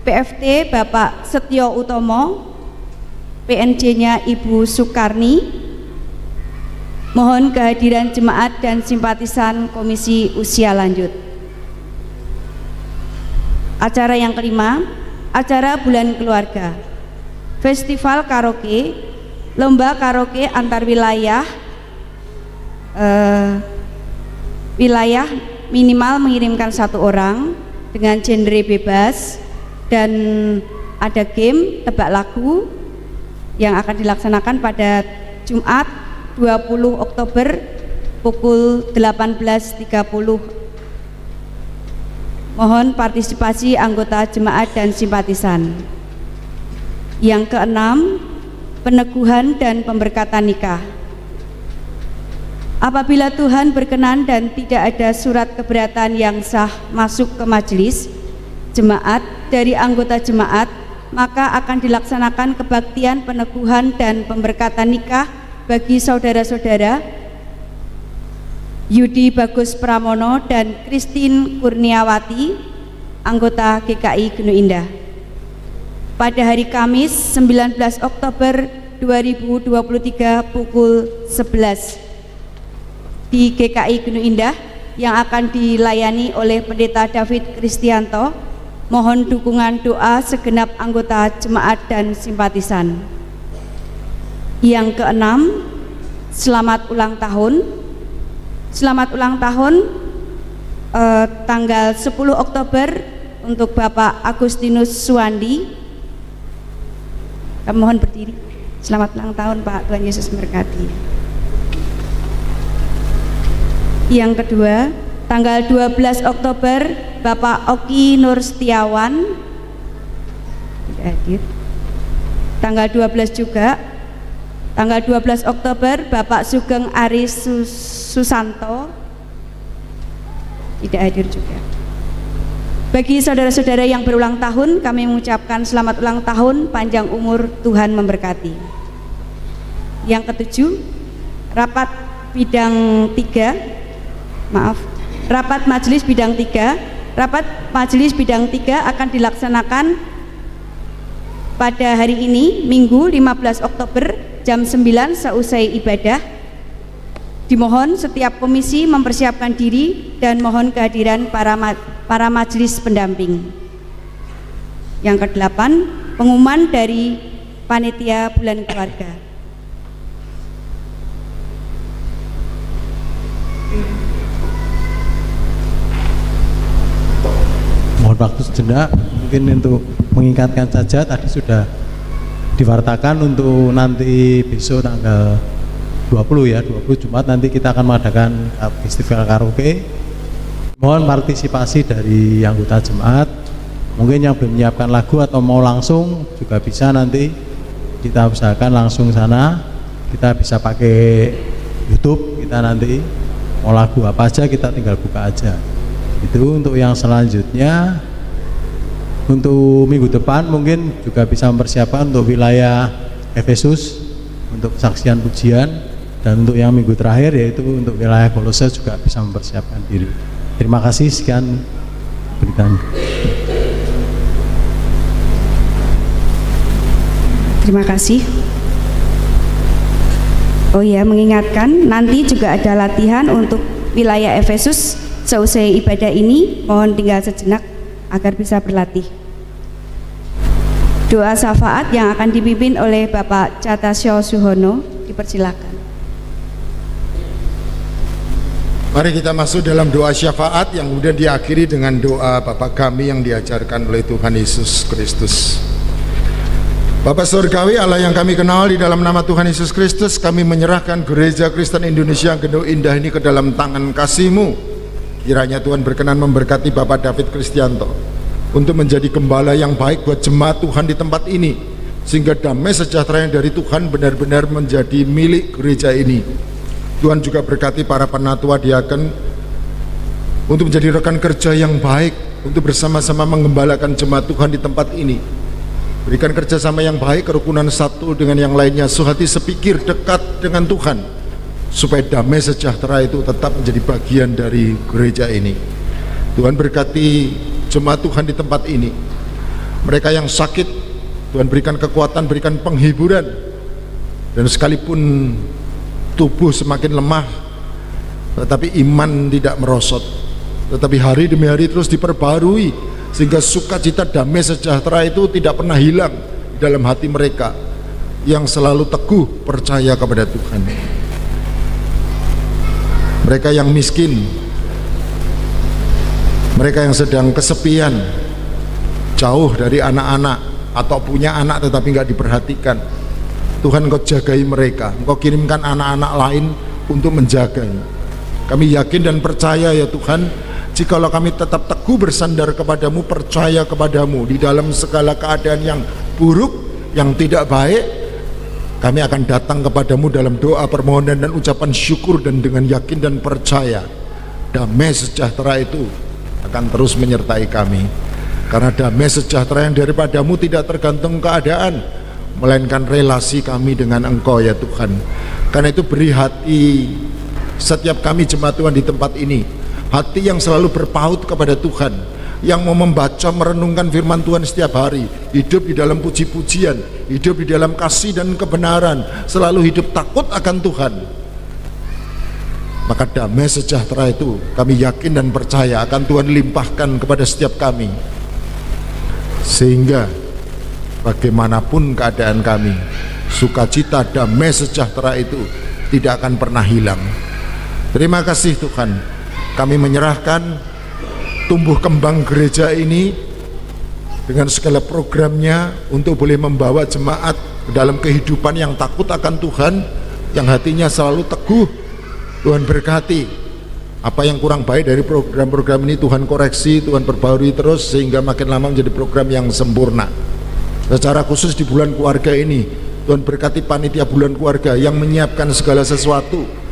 PFT Bapak Setio Utomo, PNJ-nya Ibu Sukarni. Mohon kehadiran jemaat dan simpatisan komisi usia lanjut. Acara yang kelima, acara bulan keluarga, festival karaoke, lomba karaoke antar wilayah, wilayah minimal mengirimkan 1 orang dengan genre bebas, dan ada game tebak lagu yang akan dilaksanakan pada Jumat 20 Oktober pukul 18.30. Mohon partisipasi anggota jemaat dan simpatisan. Yang keenam, peneguhan dan pemberkatan nikah. Apabila Tuhan berkenan dan tidak ada surat keberatan yang sah masuk ke majelis jemaat dari anggota jemaat, maka akan dilaksanakan kebaktian peneguhan dan pemberkatan nikah bagi saudara-saudara Yudi Bagus Pramono dan Christine Kurniawati, anggota GKI Gunung Indah, pada hari Kamis 19 Oktober 2023 pukul 11 di GKI Gunung Indah, yang akan dilayani oleh Pendeta David Kristianto. Mohon dukungan doa segenap anggota jemaat dan simpatisan. Yang keenam, selamat ulang tahun. Selamat ulang tahun tanggal 10 Oktober untuk Bapak Agustinus Suwandi. Kami mohon berdiri. Selamat ulang tahun Pak, Tuhan Yesus memberkati. Yang kedua, tanggal 12 Oktober Bapak Oki Nur Setiawan tidak hadir. Tanggal 12 juga, tanggal 12 Oktober Bapak Sugeng Aris Susanto tidak hadir juga. Bagi saudara-saudara yang berulang tahun, kami mengucapkan selamat ulang tahun, panjang umur, Tuhan memberkati. Yang ketujuh, rapat majelis bidang 3. Rapat majelis bidang 3 akan dilaksanakan pada hari ini, Minggu 15 Oktober jam 9 seusai ibadah. Dimohon setiap komisi mempersiapkan diri dan mohon kehadiran para majelis pendamping. Yang kedelapan, pengumuman dari panitia bulan keluarga. Mohon waktu sejenak, mungkin untuk mengingatkan saja, tadi sudah diwartakan untuk nanti besok tanggal 20 Jumat nanti kita akan mengadakan festival karaoke. Mohon partisipasi dari anggota jemaat. Mungkin yang belum menyiapkan lagu atau mau langsung juga bisa, nanti kita usahakan langsung sana. Kita bisa pakai YouTube, kita nanti mau lagu apa aja kita tinggal buka aja. Itu untuk yang selanjutnya. Untuk minggu depan mungkin juga bisa mempersiapkan untuk wilayah Efesus untuk kesaksian pujian, dan untuk yang minggu terakhir yaitu untuk wilayah Kolose juga bisa mempersiapkan diri. Terima kasih, sekian berikan. Terima kasih. Oh ya, mengingatkan nanti juga ada latihan untuk wilayah Efesus seusai ibadah ini. Mohon tinggal sejenak agar bisa berlatih. Doa syafaat yang akan dipimpin oleh Bapak Catasyo Suhono, dipersilakan. Mari kita masuk dalam doa syafaat yang kemudian diakhiri dengan doa Bapa kami yang diajarkan oleh Tuhan Yesus Kristus. Bapa surgawi, Allah yang kami kenal, di dalam nama Tuhan Yesus Kristus kami menyerahkan Gereja Kristen Indonesia Gunung Indah ini ke dalam tangan kasih-Mu. Kiranya Tuhan berkenan memberkati Bapak David Kristianto untuk menjadi gembala yang baik buat jemaat Tuhan di tempat ini, sehingga damai sejahtera yang dari Tuhan benar-benar menjadi milik gereja ini. Tuhan juga berkati para penatua diaken untuk menjadi rekan kerja yang baik untuk bersama-sama menggembalakan jemaat Tuhan di tempat ini. Berikan kerjasama yang baik, kerukunan satu dengan yang lainnya, sehati sepikir dekat dengan Tuhan, supaya damai sejahtera itu tetap menjadi bagian dari gereja ini. Tuhan berkati jemaat Tuhan di tempat ini. Mereka yang sakit, Tuhan berikan kekuatan, berikan penghiburan. Dan sekalipun tubuh semakin lemah, tetapi iman tidak merosot, tetapi hari demi hari terus diperbarui, sehingga sukacita damai sejahtera itu tidak pernah hilang di dalam hati mereka yang selalu teguh percaya kepada Tuhan. Mereka yang miskin, mereka yang sedang kesepian, jauh dari anak-anak atau punya anak tetapi nggak diperhatikan, Tuhan Engkau jagai mereka, Engkau kirimkan anak-anak lain untuk menjaganya. Kami yakin dan percaya ya Tuhan, jikalau kami tetap teguh bersandar kepadamu, percaya kepadamu di dalam segala keadaan yang buruk, yang tidak baik, kami akan datang kepadamu dalam doa, permohonan dan ucapan syukur, dan dengan yakin dan percaya damai sejahtera itu akan terus menyertai kami. Karena damai sejahtera yang daripadamu tidak tergantung keadaan, melainkan relasi kami dengan Engkau ya Tuhan. Karena itu beri hati setiap kami jemaat Tuhan di tempat ini, hati yang selalu berpaut kepada Tuhan, yang mau membaca merenungkan firman Tuhan setiap hari, hidup di dalam puji-pujian, hidup di dalam kasih dan kebenaran, selalu hidup takut akan Tuhan. Maka damai sejahtera itu kami yakin dan percaya akan Tuhan limpahkan kepada setiap kami, sehingga bagaimanapun keadaan kami, sukacita damai sejahtera itu tidak akan pernah hilang. Terima kasih Tuhan, kami menyerahkan tumbuh kembang gereja ini dengan segala programnya untuk boleh membawa jemaat dalam kehidupan yang takut akan Tuhan, yang hatinya selalu teguh. Tuhan berkati apa yang kurang baik dari program-program ini, Tuhan koreksi, Tuhan perbarui terus sehingga makin lama menjadi program yang sempurna. Secara khusus di bulan keluarga ini, Tuhan berkati panitia bulan keluarga yang menyiapkan segala sesuatu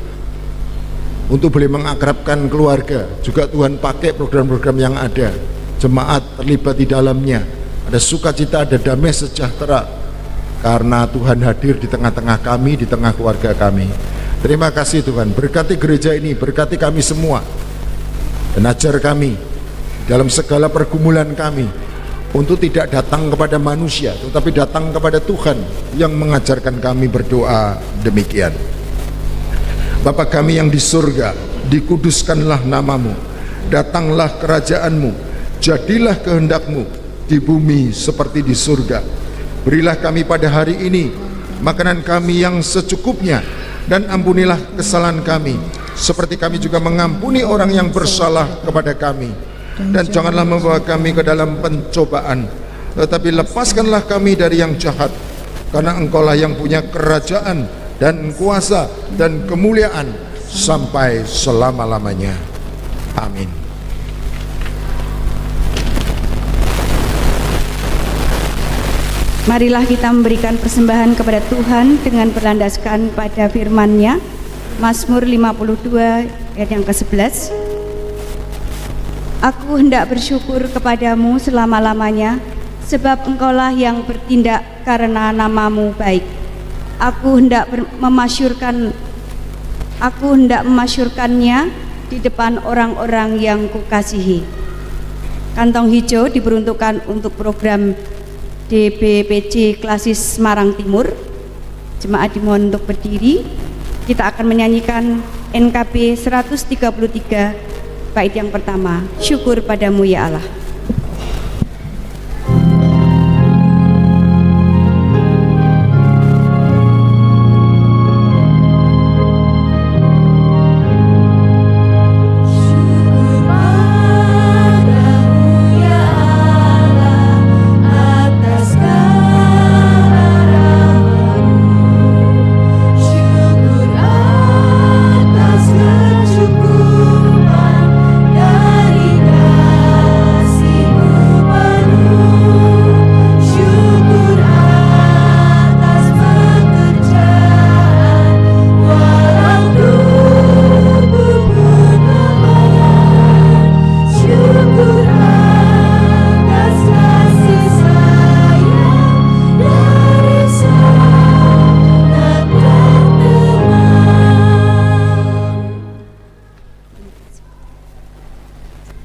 untuk boleh mengakrabkan keluarga. Juga Tuhan pakai program-program yang ada, jemaat terlibat di dalamnya, ada sukacita, ada damai sejahtera, karena Tuhan hadir di tengah-tengah kami, di tengah keluarga kami. Terima kasih Tuhan, berkati gereja ini, berkati kami semua, dan ajar kami dalam segala pergumulan kami untuk tidak datang kepada manusia, tetapi datang kepada Tuhan yang mengajarkan kami berdoa demikian. Bapa kami yang di surga, dikuduskanlah namamu, datanglah kerajaanmu, jadilah kehendakmu di bumi seperti di surga. Berilah kami pada hari ini makanan kami yang secukupnya, dan ampunilah kesalahan kami seperti kami juga mengampuni orang yang bersalah kepada kami. Dan janganlah membawa kami ke dalam pencobaan, tetapi lepaskanlah kami dari yang jahat, karena Engkaulah yang punya kerajaan dan kuasa dan kemuliaan sampai selama-lamanya. Amin. Marilah kita memberikan persembahan kepada Tuhan dengan berlandaskan pada firman-Nya. Mazmur 52 ayat yang ke-11. Aku hendak bersyukur kepadamu selama-lamanya, sebab Engkaulah yang bertindak karena namamu baik. Aku hendak memasyurkannya di depan orang-orang yang kukasihi. Kantong hijau diperuntukkan untuk program DBPC Klasis Semarang Timur. Jemaat dimohon untuk berdiri. Kita akan menyanyikan NKB 133 bait yang pertama, syukur padamu ya Allah.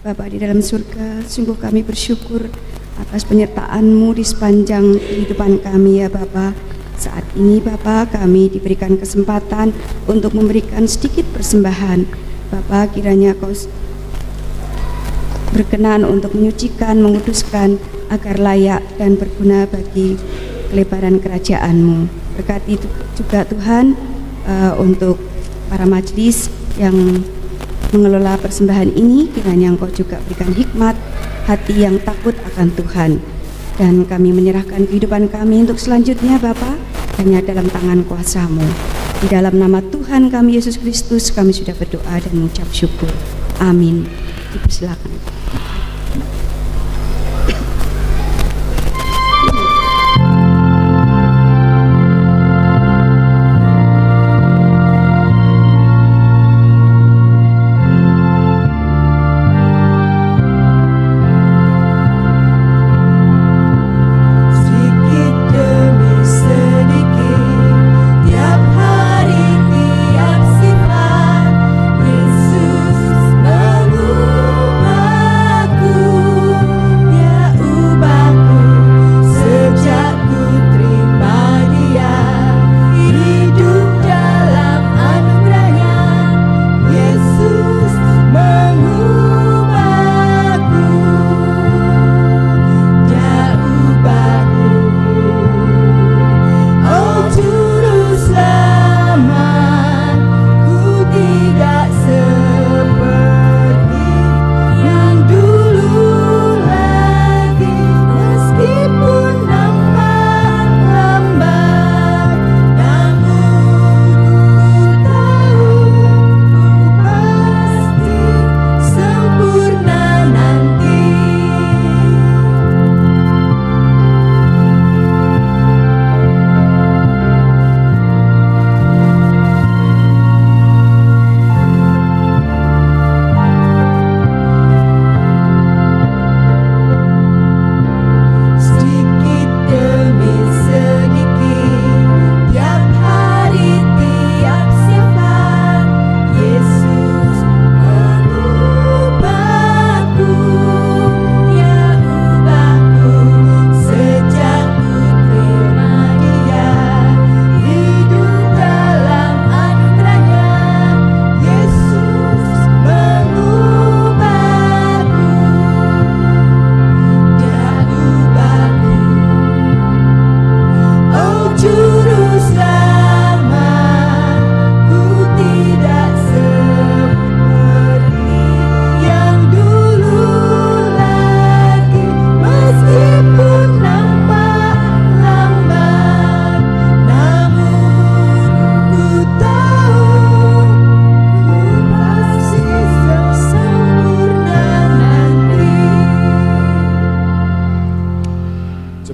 Bapa di dalam surga, sungguh kami bersyukur atas penyertaan-Mu di sepanjang kehidupan kami ya Bapa. Saat ini Bapa, kami diberikan kesempatan untuk memberikan sedikit persembahan. Bapa, kiranya Kau berkenan untuk menyucikan, menguduskan agar layak dan berguna bagi kelebaran kerajaan-Mu. Berkati juga Tuhan untuk para majelis yang mengelola persembahan ini, kiranya Engkau juga berikan hikmat, hati yang takut akan Tuhan. Dan kami menyerahkan kehidupan kami untuk selanjutnya Bapa, hanya dalam tangan kuasa-Mu. Di dalam nama Tuhan kami Yesus Kristus kami sudah berdoa dan mengucap syukur. Amin. Dipersilakan.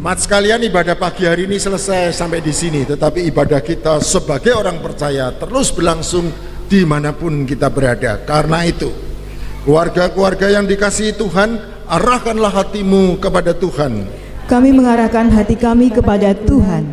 Jemaat sekalian, ibadah pagi hari ini selesai sampai di sini, tetapi ibadah kita sebagai orang percaya terus berlangsung dimanapun kita berada. Karena itu, keluarga-keluarga yang dikasihi Tuhan, arahkanlah hatimu kepada Tuhan. Kami mengarahkan hati kami kepada Tuhan.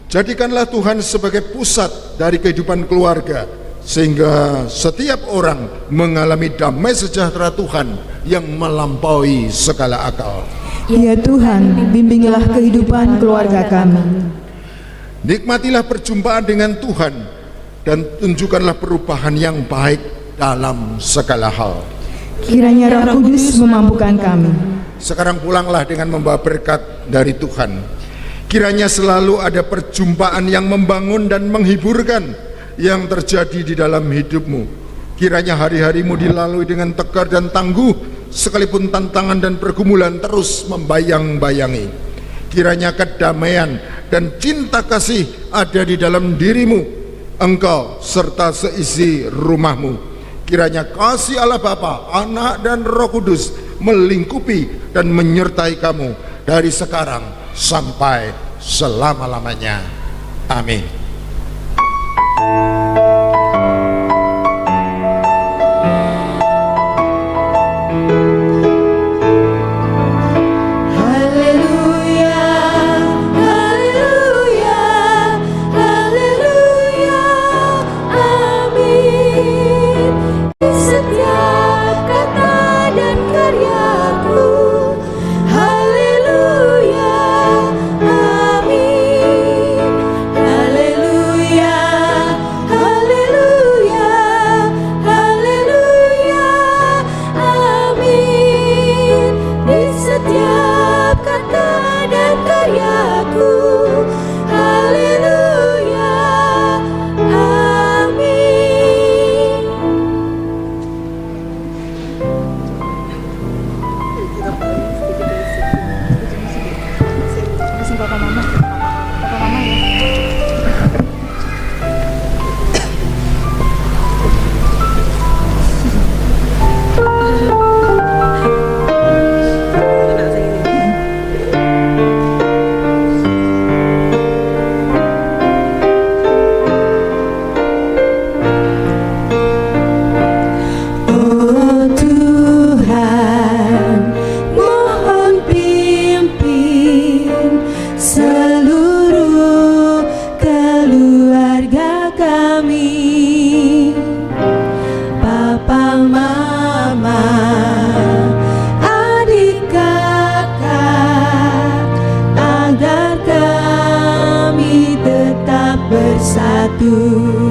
Jadikanlah Tuhan sebagai pusat dari kehidupan keluarga, sehingga setiap orang mengalami damai sejahtera Tuhan yang melampaui segala akal. Ya Tuhan, bimbinglah kehidupan keluarga kami. Nikmatilah perjumpaan dengan Tuhan dan tunjukkanlah perubahan yang baik dalam segala hal. Kiranya Roh Kudus memampukan kami. Sekarang pulanglah dengan membawa berkat dari Tuhan. Kiranya selalu ada perjumpaan yang membangun dan menghiburkan yang terjadi di dalam hidupmu. Kiranya hari-harimu dilalui dengan tegar dan tangguh, sekalipun tantangan dan pergumulan terus membayang-bayangi. Kiranya kedamaian dan cinta kasih ada di dalam dirimu, engkau serta seisi rumahmu. Kiranya kasih Allah Bapa, Anak dan Roh Kudus melingkupi dan menyertai kamu dari sekarang sampai selama-lamanya. Amin. Haleluya, langsung Papa Mama. Papa Mama ya. Oh Tuhan, mohon pimpin seluruh keluarga kami, Papa Mama, adik kakak, agar kami tetap bersatu.